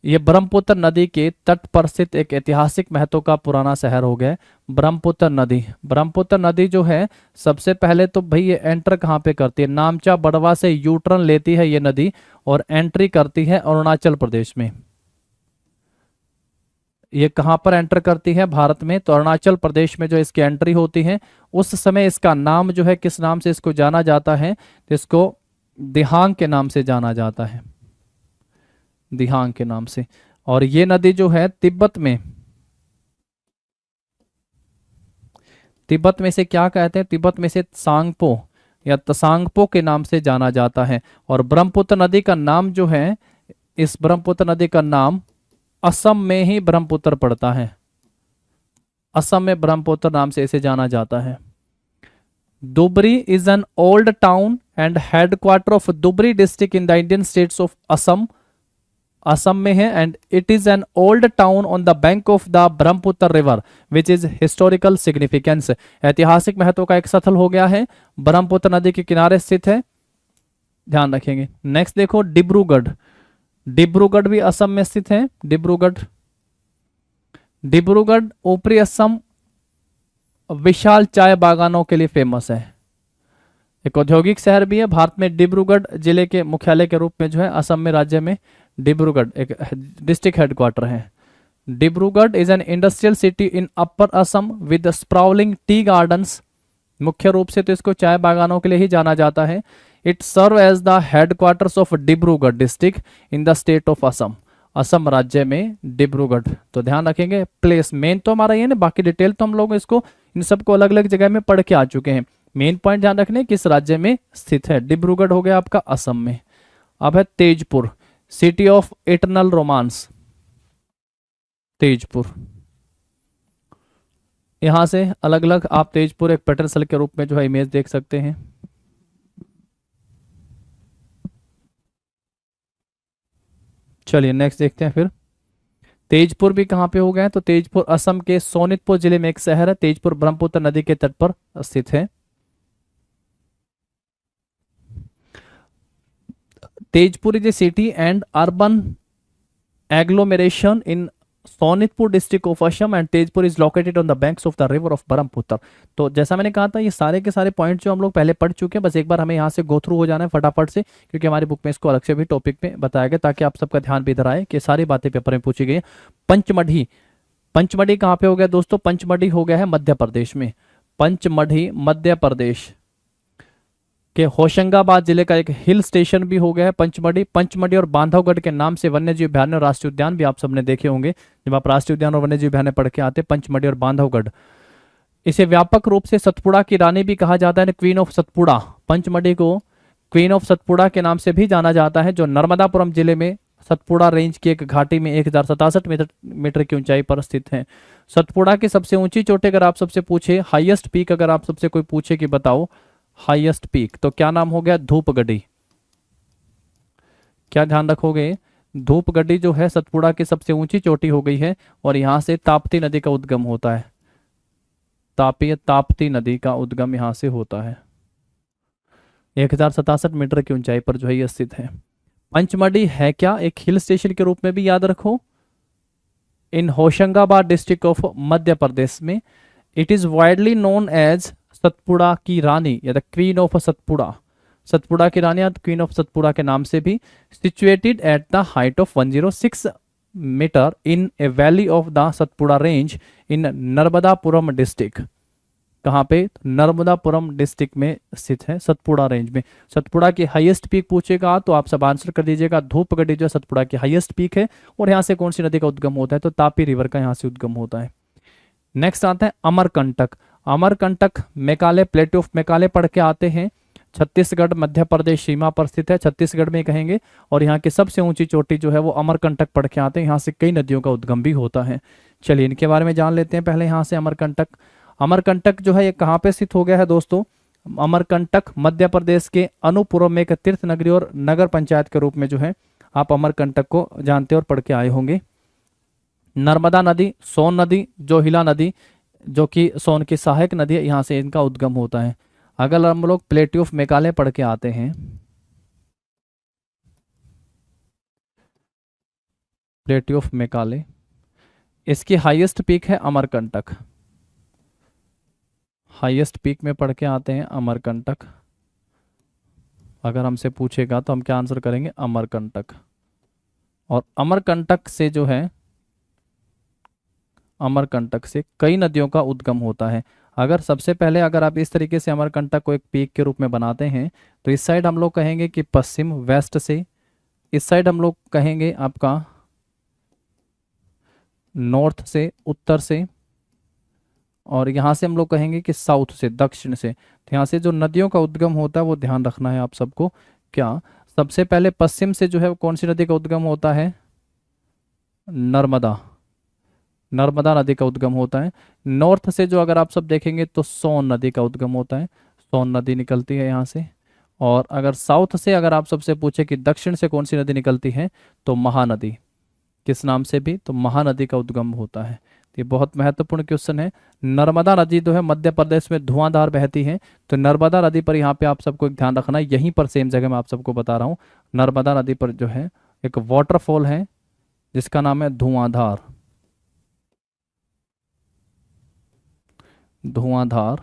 यह ब्रह्मपुत्र नदी के तट पर स्थित एक ऐतिहासिक महत्व का पुराना शहर हो गया है। ब्रह्मपुत्र नदी, ब्रह्मपुत्र नदी जो है सबसे पहले तो भाई ये एंटर कहाँ पे करती है? नामचा बड़वा से यू टर्न लेती है ये नदी और एंट्री करती है अरुणाचल प्रदेश में। ये कहाँ पर एंटर करती है? भारत में। तो अरुणाचल प्रदेश में जो इसकी एंट्री होती है उस समय इसका नाम जो है किस नाम से इसको जाना जाता है? तो इसको दिहांग के नाम से जाना जाता है, दिहांग के नाम से। और ये नदी जो है तिब्बत में, तिब्बत में से क्या कहते हैं? तिब्बत में से सांगपो या तसांगपो के नाम से जाना जाता है। और ब्रह्मपुत्र नदी का नाम जो है, इस ब्रह्मपुत्र नदी का नाम असम में ही ब्रह्मपुत्र पड़ता है, असम में ब्रह्मपुत्र नाम से इसे जाना जाता है। Dhubri is an old town and headquarter of Dhubri district in the Indian states of Assam, Assam में है। And it is an old town on the bank of the Brahmaputra river which is historical significance, ऐतिहासिक महत्व का एक स्थल हो गया है, ब्रह्मपुत्र नदी के किनारे स्थित है, ध्यान रखेंगे। नेक्स्ट देखो डिब्रूगढ़, डिब्रूगढ़ भी असम में स्थित है। डिब्रूगढ़, डिब्रूगढ़ ऊपरी असम विशाल चाय बागानों के लिए फेमस है, एक औद्योगिक शहर भी है। भारत में डिब्रूगढ़ जिले के मुख्यालय के रूप में जो है असम में राज्य में डिब्रूगढ़ एक डिस्ट्रिक्ट हेडक्वार्टर है। Dibrugarh is an industrial city in upper Assam with sprawling tea gardens, मुख्य रूप से तो इसको चाय बागानों के लिए ही जाना जाता है। It serve as the headquarters of Dibrugarh district in the state of Assam, Assam राज्य में डिब्रूगढ़। तो ध्यान रखेंगे प्लेस, मेन तो हमारा ये ना, बाकी डिटेल तो हम लोग इसको इन सबको अलग अलग जगह में पढ़ के आ चुके हैं। मेन पॉइंट ध्यान रखने किस राज्य में स्थित है। डिब्रूगढ़ हो गया आपका असम में। अब है Tezpur, city of eternal romance, Tezpur. यहां से अलग अलग आप तेजपुर एक पैटर्न सेल के रूप में जो है इमेज देख सकते हैं। चलिए नेक्स्ट देखते हैं फिर। तेजपुर भी कहां पे हो गया है, तो तेजपुर असम के सोनितपुर जिले में एक शहर है। तेजपुर ब्रह्मपुत्र नदी के तट पर स्थित है। Tezpur is a city and urban agglomeration in Sonitpur district of Assam and Tezpur is located on the banks of the river of Brahmaputra. तो जैसा मैंने कहा था ये सारे के सारे पॉइंट जो हम लोग पहले पढ़ चुके हैं, बस एक बार हमें यहाँ से गो थ्रू हो जाना है फटाफट से, क्योंकि हमारी बुक में इसको अलग से भी टॉपिक में बताया गया, ताकि आप सबका ध्यान भी इधर आए कि सारी बातें पेपर में पूछी गई हैं। पंचमढ़ी, पंचमढ़ी कहाँ पे हो गया दोस्तों, पंचमढ़ी हो गया है मध्य प्रदेश में। पंचमढ़ी मध्य प्रदेश के होशंगाबाद जिले का एक हिल स्टेशन भी हो गया है पंचमढ़ी। पंचमढ़ी और बांधवगढ़ के नाम से वन्यजीव अभ्यारण्य और राष्ट्रीय उद्यान भी आप सबने देखे होंगे जब आप राष्ट्रीय उद्यान और वन्यजीव अभ्यारण्य पढ़ के आते, पंचमढ़ी और बांधवगढ़। इसे व्यापक रूप से सतपुड़ा की रानी भी कहा जाता है, क्वीन ऑफ सतपुड़ा। पंचमढ़ी को क्वीन ऑफ सतपुड़ा के नाम से भी जाना जाता है, जो नर्मदापुरम जिले में सतपुड़ा रेंज की एक घाटी में 1067 मीटर की ऊंचाई पर स्थित है। सतपुड़ा की सबसे ऊंची चोटी अगर आप सबसे पूछे, हाईएस्ट पीक अगर आप सबसे कोई पूछे कि बताओ हाईएस्ट पीक, तो क्या नाम हो गया, धूपगढ़ी। क्या ध्यान रखोगे, धूपगढ़ी जो है सतपुड़ा की सबसे ऊंची चोटी हो गई है, और यहां से ताप्ती नदी का उद्गम होता है। ताप्ती नदी का उद्गम यहां से होता है। 1067 मीटर की ऊंचाई पर जो है ये स्थित है। पंचमढ़ी है क्या, एक हिल स्टेशन के रूप में भी याद रखो, in Hoshangabad district of Madhya Pradesh में। It is widely known as Satpura की रानी या the queen of Satpura, Satpura की रानी या क्वीन ऑफ सतपुड़ा के नाम से भी। Situated at the height of 106 metre in a valley of the Satpura range in Narmadapuram district. कहाँ पे, नर्मदापुरम डिस्ट्रिक्ट में स्थित है सतपुड़ा रेंज में। सतपुड़ा की हाईएस्ट पीक पूछेगा तो आप सब आंसर कर दीजिएगा, धूपगढ़ी जो सतपुड़ा की हाईएस्ट पीक है। और यहाँ से कौन सी नदी का उद्गम होता है, तो तापी रिवर का यहाँ से उद्गम होता है। नेक्स्ट आता है अमरकंटक। अमरकंटक मेघालय, प्लेटू ऑफ मेघालय पढ़ के आते हैं, छत्तीसगढ़ मध्य प्रदेश सीमा पर स्थित है, छत्तीसगढ़ में कहेंगे। और यहाँ की सबसे ऊंची चोटी जो है वो अमरकंटक पढ़ के आते हैं, यहाँ से कई नदियों का उद्गम भी होता है। चलिए इनके बारे में जान लेते हैं पहले। यहाँ से अमरकंटक, अमरकंटक जो है ये कहाँ पे स्थित हो गया है दोस्तों, अमरकंटक मध्य प्रदेश के अनूपपुरम में एक तीर्थ नगरी और नगर पंचायत के रूप में जो है आप अमरकंटक को जानते और पढ़ के आए होंगे। नर्मदा नदी, सोन नदी, जोहिला नदी जो कि सोन की सहायक नदी है, यहाँ से इनका उद्गम होता है। अगर हम लोग प्लेट्यू ऑफ मेघालय पढ़ के आते हैं, प्लेट्यू ऑफ मेघालय, इसकी हाईएस्ट पीक है अमरकंटक। हाईएस्ट पीक में पढ़ के आते हैं अमरकंटक। अगर हमसे पूछेगा तो हम क्या आंसर करेंगे, अमरकंटक। और अमरकंटक से जो है, अमरकंटक से कई नदियों का उद्गम होता है। अगर सबसे पहले अगर आप इस तरीके से अमरकंटक को एक पीक के रूप में बनाते हैं तो इस साइड हम लोग कहेंगे कि पश्चिम वेस्ट से, इस साइड हम लोग कहेंगे आपका नॉर्थ से, उत्तर से, और यहाँ से हम लोग कहेंगे कि साउथ से, दक्षिण से। तो यहाँ से जो नदियों का उद्गम होता है वो ध्यान रखना है आप सबको। क्या सबसे पहले पश्चिम से जो है कौन सी नदी का उद्गम होता है, नर्मदा, नर्मदा नदी का उद्गम होता है। नॉर्थ से जो अगर आप सब देखेंगे तो सोन नदी का उद्गम होता है, सोन नदी निकलती है यहाँ से। और अगर साउथ से अगर आप सबसे पूछे कि दक्षिण से कौन सी नदी निकलती है, तो महानदी। किस नाम से भी, तो महानदी का उद्गम होता है। तो ये बहुत महत्वपूर्ण क्वेश्चन है। नर्मदा नदी जो है मध्य प्रदेश में धुआंधार बहती है, तो नर्मदा नदी पर यहाँ पे आप सबको एक ध्यान रखना है, यहीं पर सेम जगह मैं आप सबको बता रहा हूँ, नर्मदा नदी पर जो है एक वाटरफॉल है जिसका नाम है धुआंधार। धुआंधार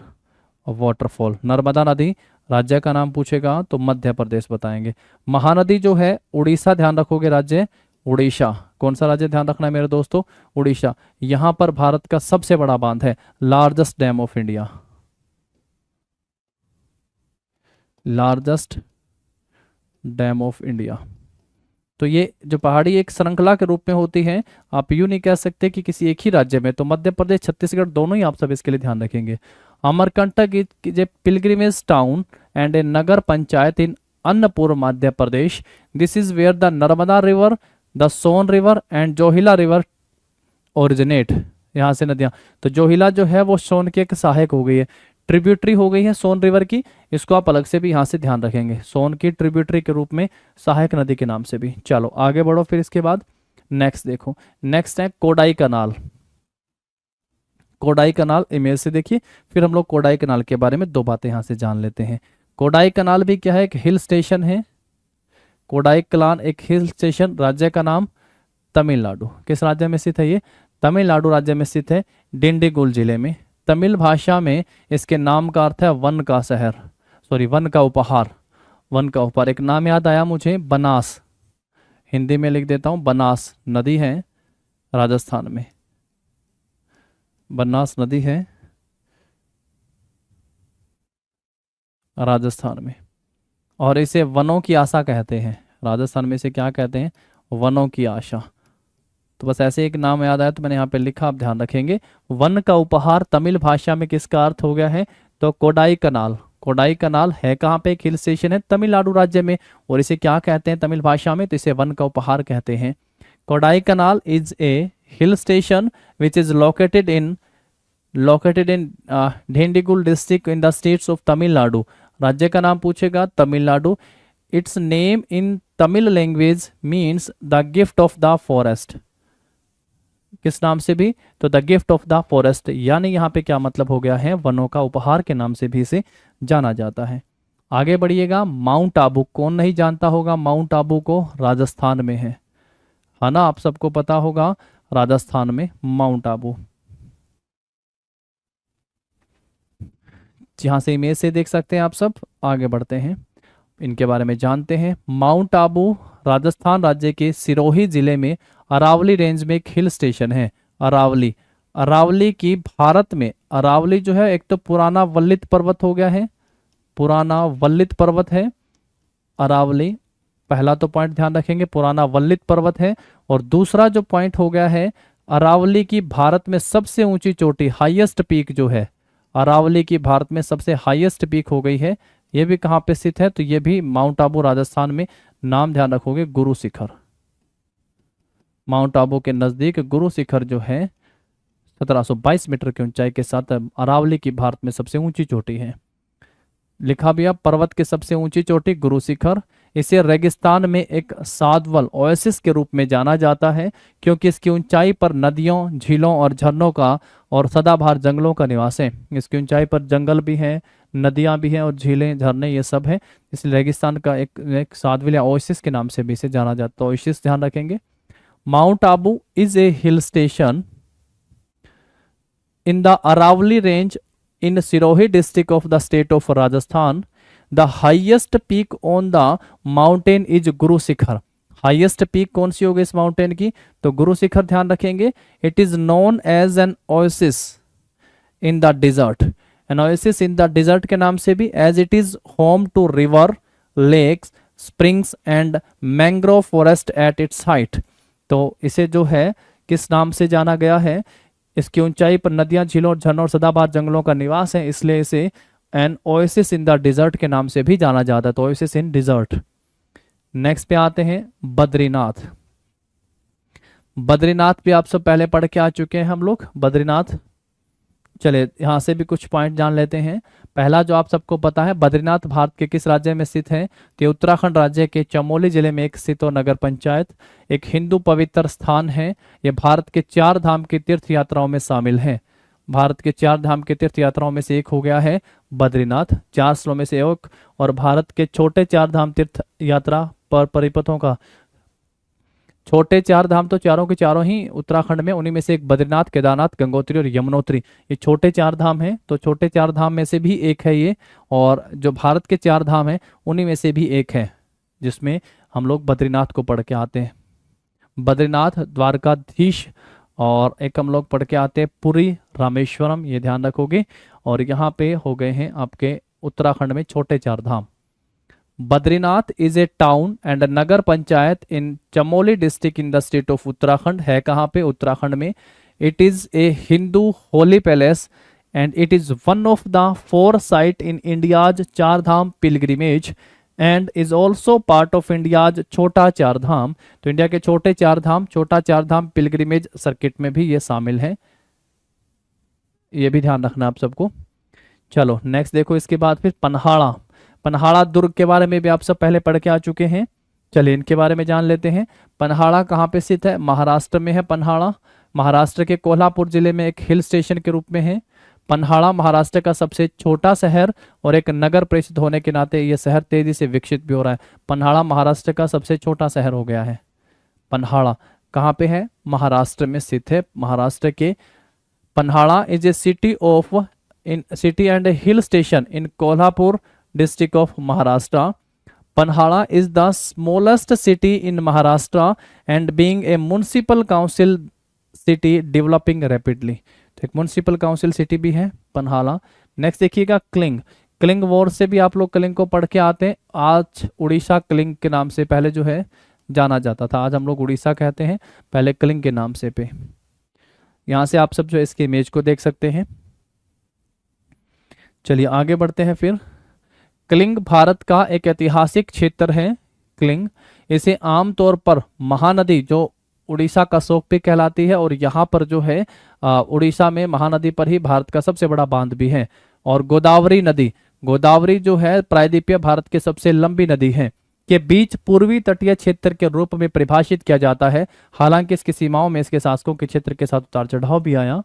वाटरफॉल, नर्मदा नदी। राज्य का नाम पूछेगा तो मध्य प्रदेश बताएंगे। महानदी जो है उड़ीसा, ध्यान रखोगे राज्य उड़ीसा। कौन सा राज्य ध्यान रखना है मेरे दोस्तों, उड़ीसा। यहां पर भारत का सबसे बड़ा बांध है, largest dam of India, largest dam of India. तो ये जो पहाड़ी एक श्रृंखला के रूप में होती है, आप यूं नहीं कह सकते कि किसी एक ही राज्य में, तो मध्य प्रदेश छत्तीसगढ़ दोनों ही आप सब इसके लिए ध्यान रखेंगे। Amarkantak is a pilgrimage town and a nagar panchayat in Anuppur Madhya Pradesh. This is where the Narmada river, the Son river and Johila river originate. यहाँ से नदियाँ, तो जोहिला जो है वो सोन की एक सहायक हो गई है, ट्रिब्यूटरी हो गई है सोन रिवर की, इसको आप अलग से भी यहाँ से ध्यान रखेंगे, सोन की ट्रिब्यूटरी के रूप में, सहायक नदी के नाम से भी। चलो आगे बढ़ो फिर इसके बाद नेक्स्ट देखो, नेक्स्ट है कोडाई कनाल। कोडाई कनाल इमेज से देखिए, फिर हम लोग कोडाई कनाल के बारे में दो बातें यहाँ से जान लेते हैं। कोडाई कनाल भी क्या है, एक हिल स्टेशन है। कोडाई कनाल एक हिल स्टेशन, राज्य का नाम तमिलनाडु। किस राज्य में स्थित है ये, तमिलनाडु राज्य में स्थित है, डिंडीगुल जिले में। तमिल भाषा में इसके नाम का अर्थ है वन का शहर, सॉरी वन का उपहार, वन का उपहार। एक नाम याद आया मुझे, बनास, हिंदी में लिख देता हूँ, बनास नदी है राजस्थान में, बनास नदी है राजस्थान में, और इसे वनों की आशा कहते हैं। राजस्थान में इसे क्या कहते हैं, वनों की आशा। तो बस ऐसे एक नाम याद आया तो मैंने यहाँ पे लिखा, आप ध्यान रखेंगे। वन का उपहार तमिल भाषा में किसका अर्थ हो गया है, तो कोडाई कनाल। कोडाई कनाल है कहाँ पे, एक हिल स्टेशन है तमिलनाडु राज्य में, और इसे क्या कहते हैं तमिल भाषा में, तो इसे वन का उपहार कहते हैं। Kodaikanal is a hill station which is located in Dindigul district in the states of Tamil Nadu. राज्य का नाम पूछेगा Tamil Nadu. Its name in Tamil language means the gift of the forest. किस नाम से भी, तो the gift of the forest, यानी यहाँ पे क्या मतलब हो गया है, वनों का उपहार के नाम से भी इसे जाना जाता है। आगे बढ़िएगा, माउंट आबू, कौन नहीं जानता होगा माउंट आबू को, राजस्थान में है ना, आप सबको पता होगा राजस्थान में माउंट आबू। जहां से इमेज से देख सकते हैं आप सब। आगे बढ़ते हैं, इनके बारे में जानते हैं। माउंट आबू राजस्थान राज्य के सिरोही जिले में अरावली रेंज में एक हिल स्टेशन है। अरावली, अरावली की भारत में, अरावली जो है एक तो पुराना वल्लित पर्वत हो गया है, पुराना वल्लित पर्वत है अरावली, पहला तो पॉइंट ध्यान रखेंगे, पुराना वल्लित पर्वत है। और दूसरा जो पॉइंट हो गया है, अरावली की भारत में सबसे ऊंची चोटी, हाईएस्ट पीक जो है, अरावली की भारत में सबसे हाईएस्ट पीक हो गई है, ये भी कहाँ पे स्थित है, तो ये भी माउंट आबू राजस्थान में। नाम ध्यान रखोगे, गुरु शिखर, माउंट आबू के नजदीक गुरु शिखर जो है 1722 मीटर की ऊंचाई के साथ अरावली की भारत में सबसे ऊंची चोटी है। लिखा भी अब, पर्वत की सबसे ऊंची चोटी गुरु शिखर। इसे रेगिस्तान में एक सादवल ओएसिस के रूप में जाना जाता है, क्योंकि इसकी ऊंचाई पर नदियों, झीलों और झरनों का और सदाबहार जंगलों का निवास है। इसकी ऊंचाई पर जंगल भी है, नदियां भी हैं और झीलें, झरने, ये सब है, इसलिए रेगिस्तान का एक सादवल या ओएसिस के नाम से भी इसे जाना जाता है। ओएसिस ध्यान रखेंगे। Mount Abu is a hill station in the Aravalli range in Sirohi district of the state of Rajasthan. The highest peak on the mountain is Guru Shikhar. Highest peak कौन सी होगी इस माउंटेन की, तो गुरु शिखर ध्यान रखेंगे। It is known as an oasis in the desert, an oasis in the desert के नाम से भी, as it is home to river, lakes, springs and mangrove forest at its height. तो इसे जो है किस नाम से जाना गया है, इसकी ऊंचाई पर नदियां, झीलों और झरनों और सदाबहार जंगलों का निवास है, इसलिए इसे an oasis in the desert के नाम से भी जाना जाता है, तो ओएसिस इन डिजर्ट। नेक्स्ट पे आते हैं बद्रीनाथ। बद्रीनाथ भी आप सब पहले पढ़ के आ चुके हैं हम लोग। बद्रीनाथ चलिए यहाँ से भी कुछ पॉइंट जान लेते हैं। पहला जो आप सबको पता है, बद्रीनाथ भारत के किस राज्य में स्थित है? तो उत्तराखंड राज्य के चमोली जिले में एक स्थित और नगर पंचायत, एक हिंदू पवित्र स्थान है। ये भारत के 4 धाम की तीर्थ यात्राओं में शामिल है। भारत के 4 धाम की तीर्थ यात्राओं में से एक हो गया है बद्रीनाथ, 4 स्थलों में से एक। और भारत के छोटे 4 धाम तीर्थ यात्रा पर परिपथों का, छोटे 4 धाम तो चारों के चारों ही उत्तराखंड में, उन्हीं में से एक बद्रीनाथ, केदारनाथ, गंगोत्री और यमुनोत्री, ये छोटे 4 धाम हैं। तो छोटे 4 धाम में से भी एक है ये, और जो भारत के 4 धाम हैं उन्हीं में से भी एक है, जिसमें हम लोग बद्रीनाथ को पढ़ के आते हैं। बद्रीनाथ, द्वारकाधीश, और एक हम लोग पढ़ के आते हैं पुरी, रामेश्वरम, ये ध्यान रखोगे। और यहाँ पे हो गए हैं आपके उत्तराखंड में छोटे 4 धाम। Badrinath is a town and nagar panchayat in Chamoli district in the state of Uttarakhand. है कहाँ पे? उत्तराखंड में। It is a Hindu holy palace and it is one of the 4 site in India's 4 dham pilgrimage and is also part of India's Chota 4 धाम। तो India के छोटे 4 धाम, छोटा 4 dham pilgrimage circuit में भी ये शामिल है, ये भी ध्यान रखना आप सबको। चलो नेक्स्ट देखो, इसके बाद फिर पन्हाड़ा। पन्हाड़ा दुर्ग के बारे में भी आप सब पहले पढ़ के आ चुके हैं। चलिए इनके बारे में जान लेते हैं। पन्हाड़ा कहाँ पे स्थित है? महाराष्ट्र में है पन्हाड़ा। महाराष्ट्र के कोल्हापुर जिले में एक हिल स्टेशन के रूप में है। पन्हाड़ा महाराष्ट्र का सबसे छोटा शहर और एक नगर परिषद होने के नाते यह शहर तेजी से विकसित भी हो रहा है। पन्हाड़ा महाराष्ट्र का सबसे छोटा शहर हो गया है। पन्हाड़ा कहाँ पे है? महाराष्ट्र में स्थित है। महाराष्ट्र के Panhala is a city of in city and hill station in Kolhapur district of Maharashtra. Panhala is the smallest city in Maharashtra and being a municipal council city developing rapidly. तो एक municipal council city भी है Panhala. Next देखिएगा cling. Cling war से भी आप लोग cling को पढ़ के आते हैं। आज उड़ीसा क्लिंग के नाम से पहले जो है जाना जाता था, आज हम लोग उड़ीसा कहते हैं, पहले क्लिंग के नाम से पे। यहाँ से आप सब जो इसके इमेज को देख सकते हैं। चलिए आगे बढ़ते हैं फिर। क्लिंग भारत का एक ऐतिहासिक क्षेत्र है। क्लिंग, इसे आमतौर पर महानदी जो उड़ीसा का शोक भी कहलाती है, और यहाँ पर जो है उड़ीसा में महानदी पर ही भारत का सबसे बड़ा बांध भी है। और गोदावरी नदी, गोदावरी जो है प्रायद्वीपीय भारत की सबसे लंबी नदी है, के बीच पूर्वी तटीय क्षेत्र के रूप में परिभाषित किया जाता है। हालांकि इसकी सीमाओं में इसके शासकों के क्षेत्र के साथ उतार चढ़ाव भी आया।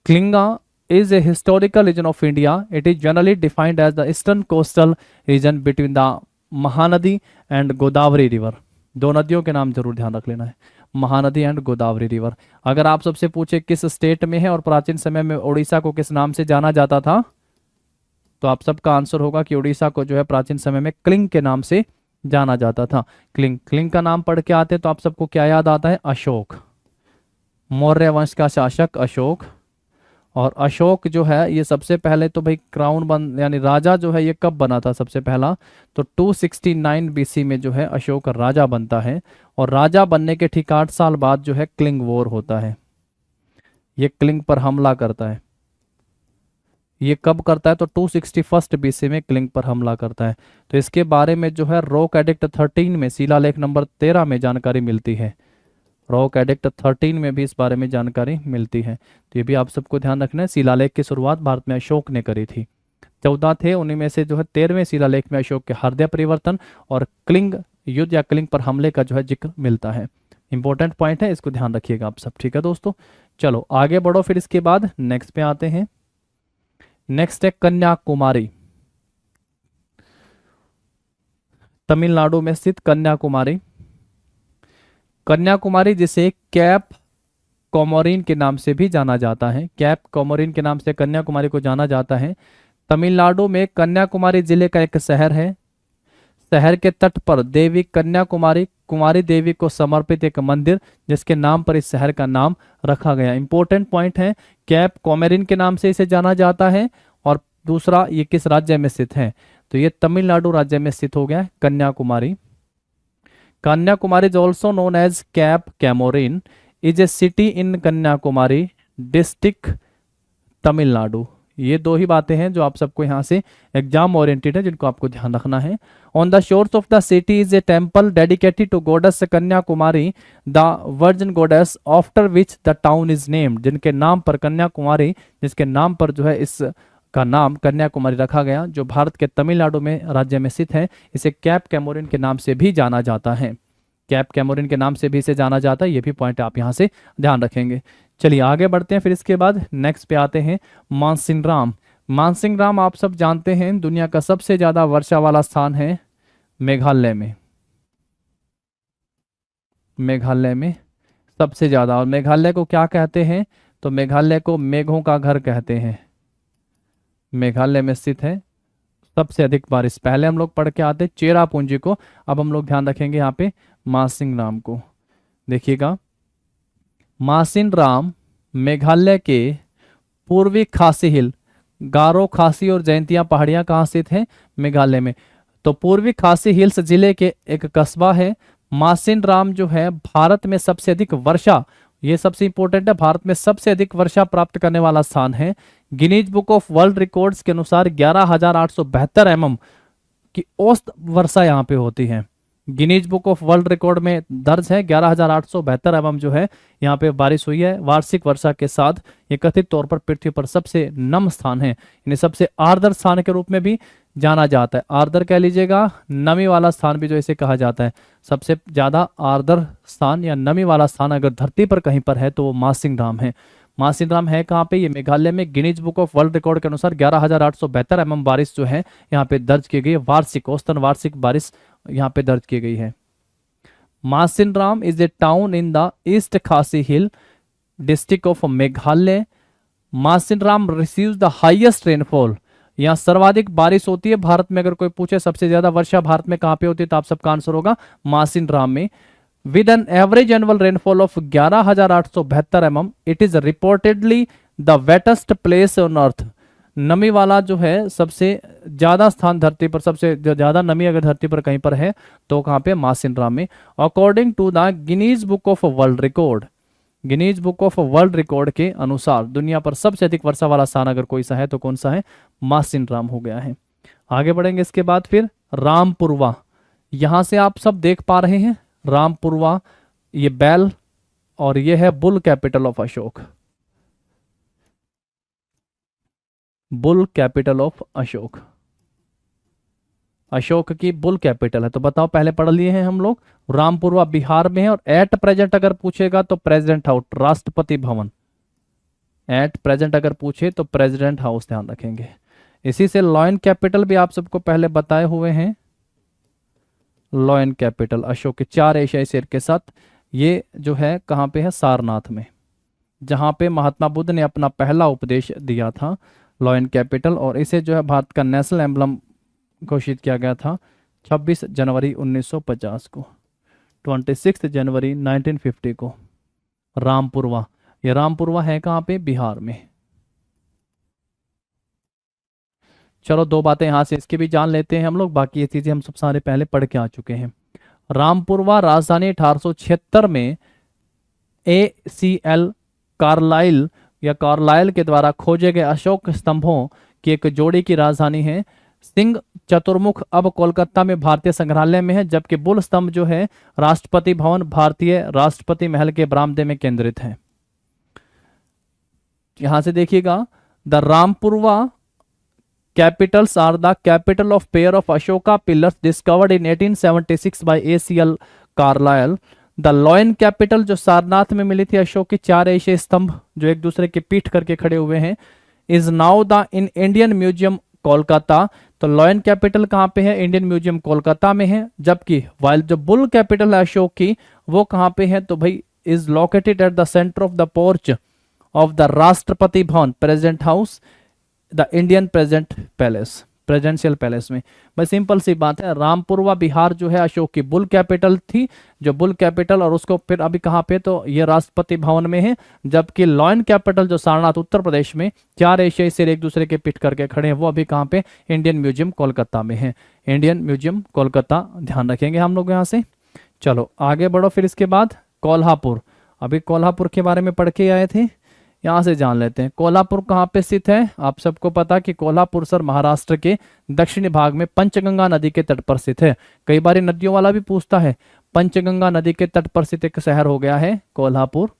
क्लिंगा is a historical region of India. It is generally defined as the eastern coastal region between the Mahanadi and Godavari river. 2 नदियों के नाम जरूर ध्यान रख लेना है, महानदी एंड गोदावरी रिवर। अगर आप सबसे पूछे किस स्टेट में है और प्राचीन समय में उड़ीसा को किस नाम से जाना जाता था, तो आप सबका आंसर होगा कि उड़ीसा को जो है प्राचीन समय में क्लिंग के नाम से जाना जाता था। क्लिंग, क्लिंग का नाम पढ़ के आते तो आप सबको क्या याद आता है? अशोक, मौर्य वंश का शासक अशोक। और अशोक जो है ये सबसे पहले तो भाई क्राउन बन यानी राजा जो है ये कब बना था सबसे पहला? तो 269 बीसी में जो है अशोक राजा बनता है। और राजा बनने के ठीक 8 साल बाद जो है क्लिंग वॉर होता है, ये क्लिंग पर हमला करता है। ये कब करता है? तो 261 बीसी में क्लिंग पर हमला करता है। तो इसके बारे में जो है रॉक एडिक्ट 13 में शिलालेख नंबर 13 में जानकारी मिलती है। रॉक एडिक्ट 13 में भी इस बारे में जानकारी मिलती है। तो ये भी आप सबको ध्यान रखना है। शिलालेख की शुरुआत भारत में अशोक ने करी थी। 14 थे, उन्हीं में से जो है 13वें शिलालेख में अशोक के हृदय परिवर्तन और क्लिंग युद्ध या क्लिंग पर हमले का जो है जिक्र मिलता है। इंपॉर्टेंट पॉइंट है, इसको ध्यान रखिएगा आप सब, ठीक है दोस्तों। चलो आगे बढ़ो, फिर इसके बाद नेक्स्ट पे आते हैं। नेक्स्ट है कन्याकुमारी। तमिलनाडु में स्थित कन्याकुमारी। कन्याकुमारी जिसे कैप कोमोरिन के नाम से भी जाना जाता है, कैप कोमोरिन के नाम से कन्याकुमारी को जाना जाता है। तमिलनाडु में कन्याकुमारी जिले का एक शहर है। शहर के तट पर देवी कन्याकुमारी कुमारी देवी को समर्पित एक मंदिर जिसके नाम पर इस शहर का नाम रखा गया। इंपॉर्टेंट पॉइंट है, कैप कोमोरिन के नाम से इसे जाना जाता है। और दूसरा, ये किस राज्य में स्थित है? तो ये तमिलनाडु राज्य में स्थित हो गया है Kanyakumari. Kanyakumari is also known as Cape Comorin is a city in Kanyakumari district Tamil Nadu. ये दो ही बातें हैं जो आप सबको यहाँ से एग्जाम ओरिएंटेड है, जिनको आपको ध्यान रखना है। On the shores of the city is a temple dedicated to goddess Kanyakumari the virgin goddess after which the town is named, जिनके नाम पर कन्याकुमारी, जिसके नाम पर जो है इस का नाम कन्याकुमारी रखा गया, जो भारत के तमिलनाडु में राज्य में स्थित है। इसे कैप कैमोरिन के नाम से भी जाना जाता है, कैप कैमोरिन के नाम से भी इसे जाना जाता है। ये भी पॉइंट आप यहाँ से ध्यान रखेंगे। चलिए आगे बढ़ते हैं। फिर इसके बाद नेक्स्ट पे आते हैं मानसिंगराम। मानसिंगराम आप सब जानते हैं दुनिया का सबसे ज्यादा वर्षा वाला स्थान है मेघालय में, मेघालय में सबसे ज्यादा। और मेघालय को क्या कहते हैं, तो मेघालय को मेघों का घर कहते हैं। मेघालय में स्थित है सबसे अधिक बारिश। पहले हम लोग पढ़ के आते चेरापूंजी को, अब हम लोग ध्यान रखेंगे यहाँ पे मानसिंगराम को। देखिएगा, मानसिंगराम मेघालय के पूर्वी खासी हिल, गारो, खासी और जयंतिया पहाड़ियां कहाँ स्थित हैं, मेघालय में। तो पूर्वी खासी हिल्स जिले के एक कस्बा है। मानसिंगराम जो है भारत में सबसे अधिक वर्षा, ये सबसे इंपॉर्टेंट है, भारत में सबसे अधिक वर्षा प्राप्त करने वाला स्थान है। Guinness book of world records के अनुसार 11,872 mm की औसत वर्षा यहाँ पे होती है। Guinness book of world record में दर्ज है 11,872 mm जो है यहाँ पे बारिश हुई है वार्षिक वर्षा के साथ। ये कथित तौर पर पृथ्वी पर सबसे नम स्थान है, इन्हें सबसे आर्द्र स्थान के रूप में भी जाना जाता है। आर्द्र कह लीजिएगा, नमी वाला स्थान भी जो इसे कहा जाता है। सबसे ज्यादा आर्द्र स्थान या नमी वाला स्थान अगर धरती पर कहीं पर है तो वो मानसिंगराम है। मानसिंगराम है कहाँ पे, ये मेघालय में। Guinness book of world record के अनुसार 11,872 mm बारिश जो है यहाँ पे दर्ज की गई है, वार्षिक औसतन वार्षिक बारिश यहाँ पे दर्ज की गई है। Mawsynram is a town in the east Khasi hill district of Meghalaya. Mawsynram receives the highest rainfall, यहाँ सर्वाधिक बारिश होती है भारत में। अगर कोई पूछे सबसे ज्यादा वर्षा भारत में कहाँ पे होती है, तो आप सबका आंसर होगा मानसिंगराम में। With an average annual rainfall of 11,872 mm, it is reportedly the wettest place on earth. नमी वाला जो है सबसे ज्यादा स्थान धरती पर, सबसे ज्यादा नमी अगर धरती पर कहीं पर है तो कहाँ पे, मानसिंगराम में। According to the Guinness book of world record, Guinness book of world record के अनुसार दुनिया पर सबसे अधिक वर्षा वाला स्थान अगर कोई सा है तो कौन सा है, मानसिंगराम हो गया है। आगे बढ़ेंगे इसके बाद फिर रामपुरवा। यहां से आप सब देख पा रहे हैं रामपुरवा, ये बैल और ये है bull capital of Ashok, bull capital of Ashok, Ashok की बुल कैपिटल है। तो बताओ, पहले पढ़ लिए हैं हम लोग। रामपुरवा बिहार में है और एट प्रेजेंट अगर पूछेगा तो president house, Rashtrapati Bhavan. At present अगर पूछे तो प्रेसिडेंट हाउस ध्यान रखेंगे। इसी से लॉयन कैपिटल भी आप सबको पहले बताए हुए हैं, लॉयन कैपिटल अशोक के 4 एशियाई शेर के साथ। ये जो है कहाँ पे है, सारनाथ में, जहां पे महात्मा बुद्ध ने अपना पहला उपदेश दिया था, लॉयन कैपिटल। और इसे जो है भारत का नेशनल एम्बलम घोषित किया गया था 26 जनवरी 1950 को, 26 जनवरी 1950 को। रामपुरवा, ये रामपुरवा है कहाँ पे, बिहार में। चलो 2 बातें यहाँ से इसकी भी जान लेते हैं हम लोग, बाकी ये चीजें हम सब सारे पहले पढ़ के आ चुके हैं। रामपुरवा राजधानी 1876 में ACL कार्लाइल या कार्लाइल के द्वारा खोजे गए अशोक स्तंभों की एक जोड़ी की राजधानी है। सिंह चतुर्मुख अब कोलकाता में भारतीय संग्रहालय में है, जबकि बुल स्तंभ जो है राष्ट्रपति भवन, भारतीय राष्ट्रपति महल के बरामदे में केंद्रित है। यहां से देखिएगा, the Rampurva capitals are the capital of pair of Ashoka pillars discovered in 1876 by ACL Carlyle. The lion capital जो सारनाथ में मिली थी, अशोक के 4 एशियाई स्तंभ जो एक दूसरे के पीठ करके खड़े हुए हैं, is now the in Indian museum Kolkata. तो लॉयन कैपिटल कहाँ पे है, इंडियन म्यूजियम कोलकाता में है। जबकि वाइल जो बुल कैपिटल है अशोक की, वो कहाँ पे है, तो भाई is located at the centre of the porch of the Rashtrapati Bhavan, president house, the Indian president palace, presidential palace में। बस सिंपल सी बात है। रामपुरवा बिहार जो है अशोक की बुल कैपिटल थी, जो बुल कैपिटल, और उसको फिर अभी कहाँ पे, तो ये राष्ट्रपति भवन में है। जबकि लॉयन कैपिटल जो सारनाथ उत्तर प्रदेश में 4 एशियाई शेर एक दूसरे के पीठ करके खड़े हैं, वो अभी कहाँ पे, इंडियन म्यूजियम कोलकाता में है। इंडियन म्यूजियम कोलकाता ध्यान रखेंगे हम लोग यहाँ से। चलो आगे बढ़ो। फिर इसके बाद कोल्हापुर, अभी कोल्हापुर के बारे में पढ़ के आए थे। यहाँ से जान लेते हैं। कोल्हापुर कहाँ पे स्थित है? आप सबको पता कि कोल्हापुर सर महाराष्ट्र के दक्षिणी भाग में पंचगंगा नदी के तट पर स्थित है। कई बार नदियों वाला भी पूछता है। पंचगंगा नदी के तट पर स्थित एक शहर हो गया है कोल्हापुर।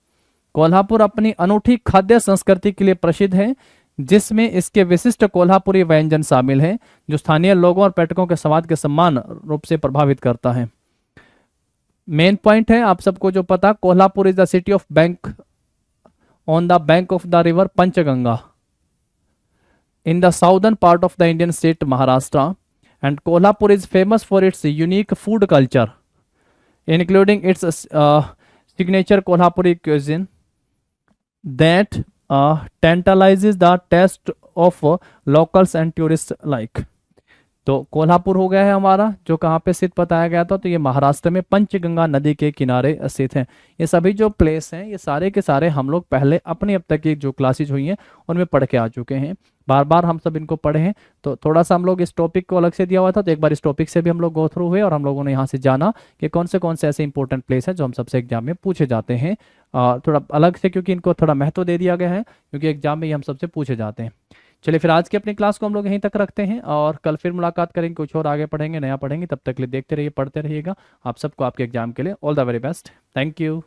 कोल्हापुर अपनी अनूठी खाद्य संस्कृति के लिए प्रसिद्ध है, जिसमें इसके विशिष्ट कोल्हापुरी व्यंजन शामिल हैं, जो स्थानीय लोगों और पर्यटकों के स्वाद के समान रूप से प्रभावित करता है। मेन पॉइंट है आप सबको जो पता, Kolhapur is the city of bank on the bank of the river Panchganga in the southern part of the Indian state Maharashtra, and Kolhapur is famous for its unique food culture, including its signature Kolhapuri cuisine that tantalizes the taste of locals and tourists alike. तो कोल्हापुर हो गया है हमारा, जो कहाँ पे स्थित बताया गया था, तो ये महाराष्ट्र में पंचगंगा नदी के किनारे स्थित हैं। ये सभी जो प्लेस हैं ये सारे के सारे हम लोग पहले अपनी अब तक की जो क्लासेज हुई हैं उनमें पढ़ के आ चुके हैं, बार बार हम सब इनको पढ़े हैं। तो थोड़ा सा हम लोग इस टॉपिक को अलग से दिया हुआ था, तो एक बार इस टॉपिक से भी हम लोग गो थ्रू हुए और हम लोगों ने यहाँ से जाना कि कौन से ऐसे इंपॉर्टेंट प्लेस हैं जो हम सबसे एग्जाम में पूछे जाते हैं, थोड़ा अलग से, क्योंकि इनको थोड़ा महत्व दे दिया गया है, क्योंकि एग्जाम में ये हम सबसे पूछे जाते हैं। चलिए फिर आज की अपनी क्लास को हम लोग यहीं तक रखते हैं और कल फिर मुलाकात करेंगे, कुछ और आगे पढ़ेंगे, नया पढ़ेंगे। तब तक के लिए देखते रहिए, पढ़ते रहिएगा। आप सबको आपके एग्जाम के लिए all the very best. Thank you.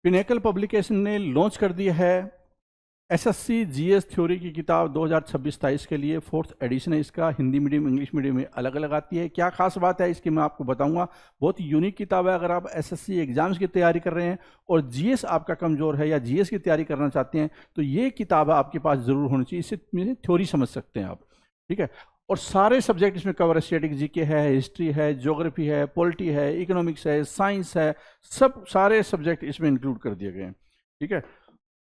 Pinnacle publication ने लॉन्च कर दिया है एसएससी जीएस थ्योरी की किताब 2026-27 के लिए। 4th एडिशन है इसका, हिंदी मीडियम इंग्लिश मीडियम में अलग अलग आती है। क्या खास बात है इसकी मैं आपको बताऊंगा। बहुत यूनिक किताब है। अगर आप एसएससी एग्जाम्स की तैयारी कर रहे हैं और जीएस आपका कमज़ोर है या जीएस की तैयारी करना चाहते हैं तो ये किताब आपके पास ज़रूर होनी चाहिए। इससे थ्योरी समझ सकते हैं आप, ठीक है। और सारे सब्जेक्ट इसमें कवर है। स्टैटिक जीके है, हिस्ट्री है, ज्योग्राफी है, पॉलिटी है, इकोनॉमिक्स है, साइंस है, सब सारे सब्जेक्ट इसमें इंक्लूड कर दिए गए हैं, ठीक है।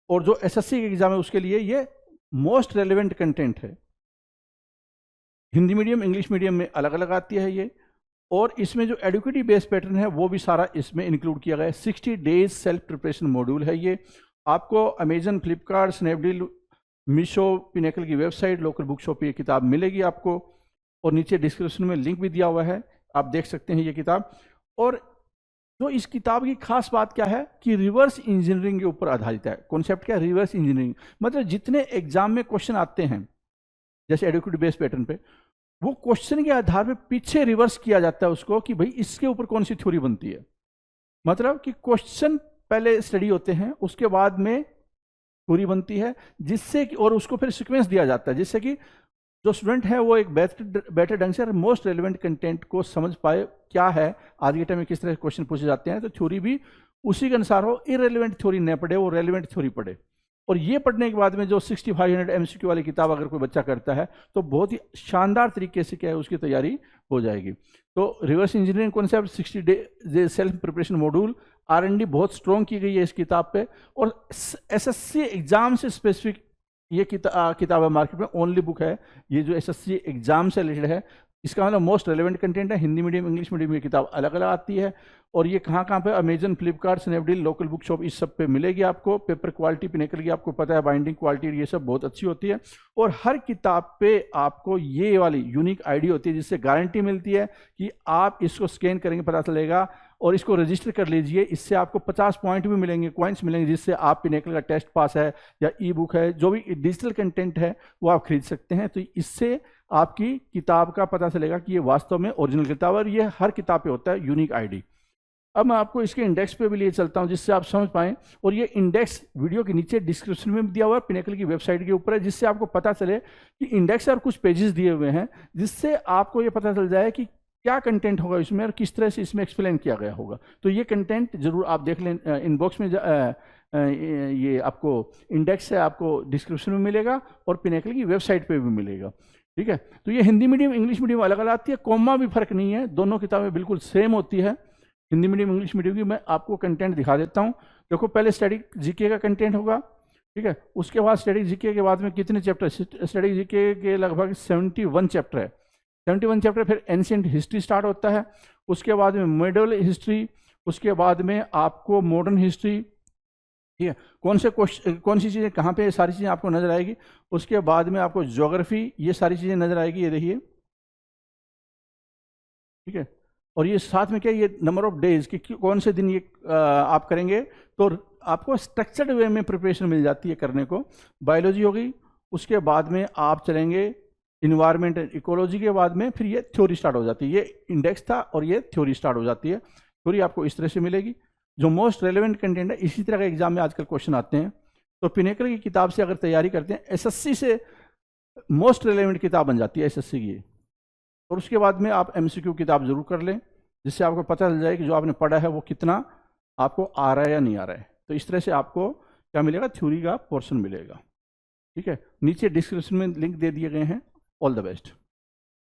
और जो एसएससी के एग्जाम है उसके लिए ये मोस्ट रेलेवेंट कंटेंट है। हिंदी मीडियम इंग्लिश मीडियम में अलग अलग आती है ये, और इसमें जो एडुकेटिव बेस्ड पैटर्न है वो भी सारा इसमें इंक्लूड किया गया है। 60 डेज सेल्फ प्रिपरेशन मॉड्यूल है ये। आपको Amazon, Flipkart, Snapdeal, Meesho, pinnacle की वेबसाइट, लोकल बुक शॉप ये किताब मिलेगी आपको, और नीचे डिस्क्रिप्शन में लिंक भी दिया हुआ है, आप देख सकते हैं ये किताब। और जो इस किताब की खास बात क्या है कि रिवर्स इंजीनियरिंग के ऊपर आधारित है। कॉन्सेप्ट क्या है? Reverse engineering. मतलब जितने एग्जाम में क्वेश्चन आते हैं जैसे एडुकेटिव बेस्ड पैटर्न पे, वो क्वेश्चन के आधार पे पीछे रिवर्स किया जाता है उसको कि भाई इसके ऊपर कौन सी थ्योरी बनती है। मतलब कि क्वेश्चन पहले स्टडी होते हैं, उसके बाद में थ्योरी बनती है, जिससे कि और उसको फिर सीक्वेंस दिया जाता है, जिससे कि जो स्टूडेंट है वो एक बेटर ढंग से मोस्ट रेलेवेंट कंटेंट को समझ पाए, क्या है आज के टाइम में किस तरह के क्वेश्चन पूछे जाते हैं, तो थ्योरी भी उसी के अनुसार हो। इरेलीवेंट थ्योरी न पढ़े, वो रेलेवेंट थ्योरी पढ़े। और ये पढ़ने के बाद में जो 6500 एमसीक्यू वाली किताब अगर कोई बच्चा करता है तो बहुत ही शानदार तरीके से क्या है उसकी तैयारी हो जाएगी। तो reverse engineering concept, 60 day self preparation module, R&D बहुत स्ट्रॉन्ग की गई है इस किताब पे। और एसएससी एग्जाम से स्पेसिफिक ये किताब है, मार्केट में ओनली बुक है ये जो एसएससी एग्जाम से रिलेटेड है। इसका मतलब मोस्ट रेलेवेंट कंटेंट है। हिंदी मीडियम इंग्लिश मीडियम ये किताब अलग अलग आती है, और ये कहाँ पे? Amazon, Flipkart, Snapdeal, local book shop, इस सब पे मिलेगी आपको। पेपर क्वालिटी पिनेकल की आपको पता है, बाइंडिंग क्वालिटी ये सब बहुत अच्छी होती है। और हर किताब पे आपको ये वाली यूनिक आईडी होती है, जिससे गारंटी मिलती है कि आप इसको स्कैन करेंगे पता चलेगा, और इसको रजिस्टर कर लीजिए। इससे आपको 50 पॉइंट भी मिलेंगे, कॉइन्स मिलेंगे, जिससे आप पिनेकल का टेस्ट पास है या ई बुक है, जो भी डिजिटल कंटेंट है वो आप खरीद सकते हैं। तो इससे आपकी किताब का पता चलेगा कि ये वास्तव में ओरिजिनल किताब है, और ये हर किताब पे होता है यूनिक आईडी। अब मैं आपको इसके इंडेक्स पे भी लिए चलता हूं जिससे आप समझ पाएं, और ये इंडेक्स वीडियो के नीचे डिस्क्रिप्शन में दिया हुआ है, पिनेकल की वेबसाइट के ऊपर है, जिससे आपको पता चले कि इंडेक्स और कुछ पेजेस दिए हुए हैं, जिससे आपको ये पता चल जाए कि क्या कंटेंट होगा इसमें और किस तरह से इसमें एक्सप्लेन किया गया होगा। तो ये कंटेंट जरूर आप देख लें, इनबॉक्स में ये आपको इंडेक्स है, आपको डिस्क्रिप्शन में मिलेगा और पिनेकल की वेबसाइट पे भी मिलेगा, ठीक है। तो ये हिंदी मीडियम इंग्लिश मीडियम अलग अलग आती है, कॉमा भी फर्क नहीं है, दोनों किताबें बिल्कुल सेम होती है। हिंदी मीडियम इंग्लिश मीडियम की मैं आपको कंटेंट दिखा देता हूँ। देखो पहले स्टैटिक जीके का कंटेंट होगा, ठीक है। उसके बाद स्टैटिक जीके के बाद में कितने चैप्टर? स्टैटिक जीके के लगभग 71 चैप्टर है। 71 चैप्टर, फिर एंशिएंट हिस्ट्री स्टार्ट होता है, उसके बाद में मिडल हिस्ट्री, उसके बाद में आपको मॉडर्न हिस्ट्री, ठीक है, कौन सी चीज़ें कहाँ पे, सारी चीज़ें आपको नजर आएगी। उसके बाद में आपको ज्योग्राफी, ये सारी चीज़ें नजर आएगी, ये देखिए, ठीक है। और ये साथ में क्या, ये नंबर ऑफ डेज कि कौन से दिन ये आप करेंगे, तो आपको स्ट्रक्चर्ड वे में प्रिपरेशन मिल जाती है करने को। बायोलॉजी हो गई, उसके बाद में आप चलेंगे इन्वायरमेंट एंड इकोलॉजी के बाद में फिर ये थ्योरी स्टार्ट हो जाती है। ये इंडेक्स था और ये थ्योरी स्टार्ट हो जाती है। थ्योरी आपको इस तरह से मिलेगी। जो मोस्ट रेलेवेंट कंटेंट है, इसी तरह का एग्जाम में आजकल क्वेश्चन आते हैं। तो पिनेकर की किताब से अगर तैयारी करते हैं, एसएससी से मोस्ट रेलेवेंट किताब बन जाती है एसएससी की। और उसके बाद में आप एमसीक्यू किताब जरूर कर लें, जिससे आपको पता चल जाए कि जो आपने पढ़ा है वो कितना आपको आ रहा है या नहीं आ रहा है। तो इस तरह से आपको क्या मिलेगा, थ्योरी का पोर्शन मिलेगा। ठीक है, नीचे डिस्क्रिप्शन में लिंक दे दिए गए हैं। All the best.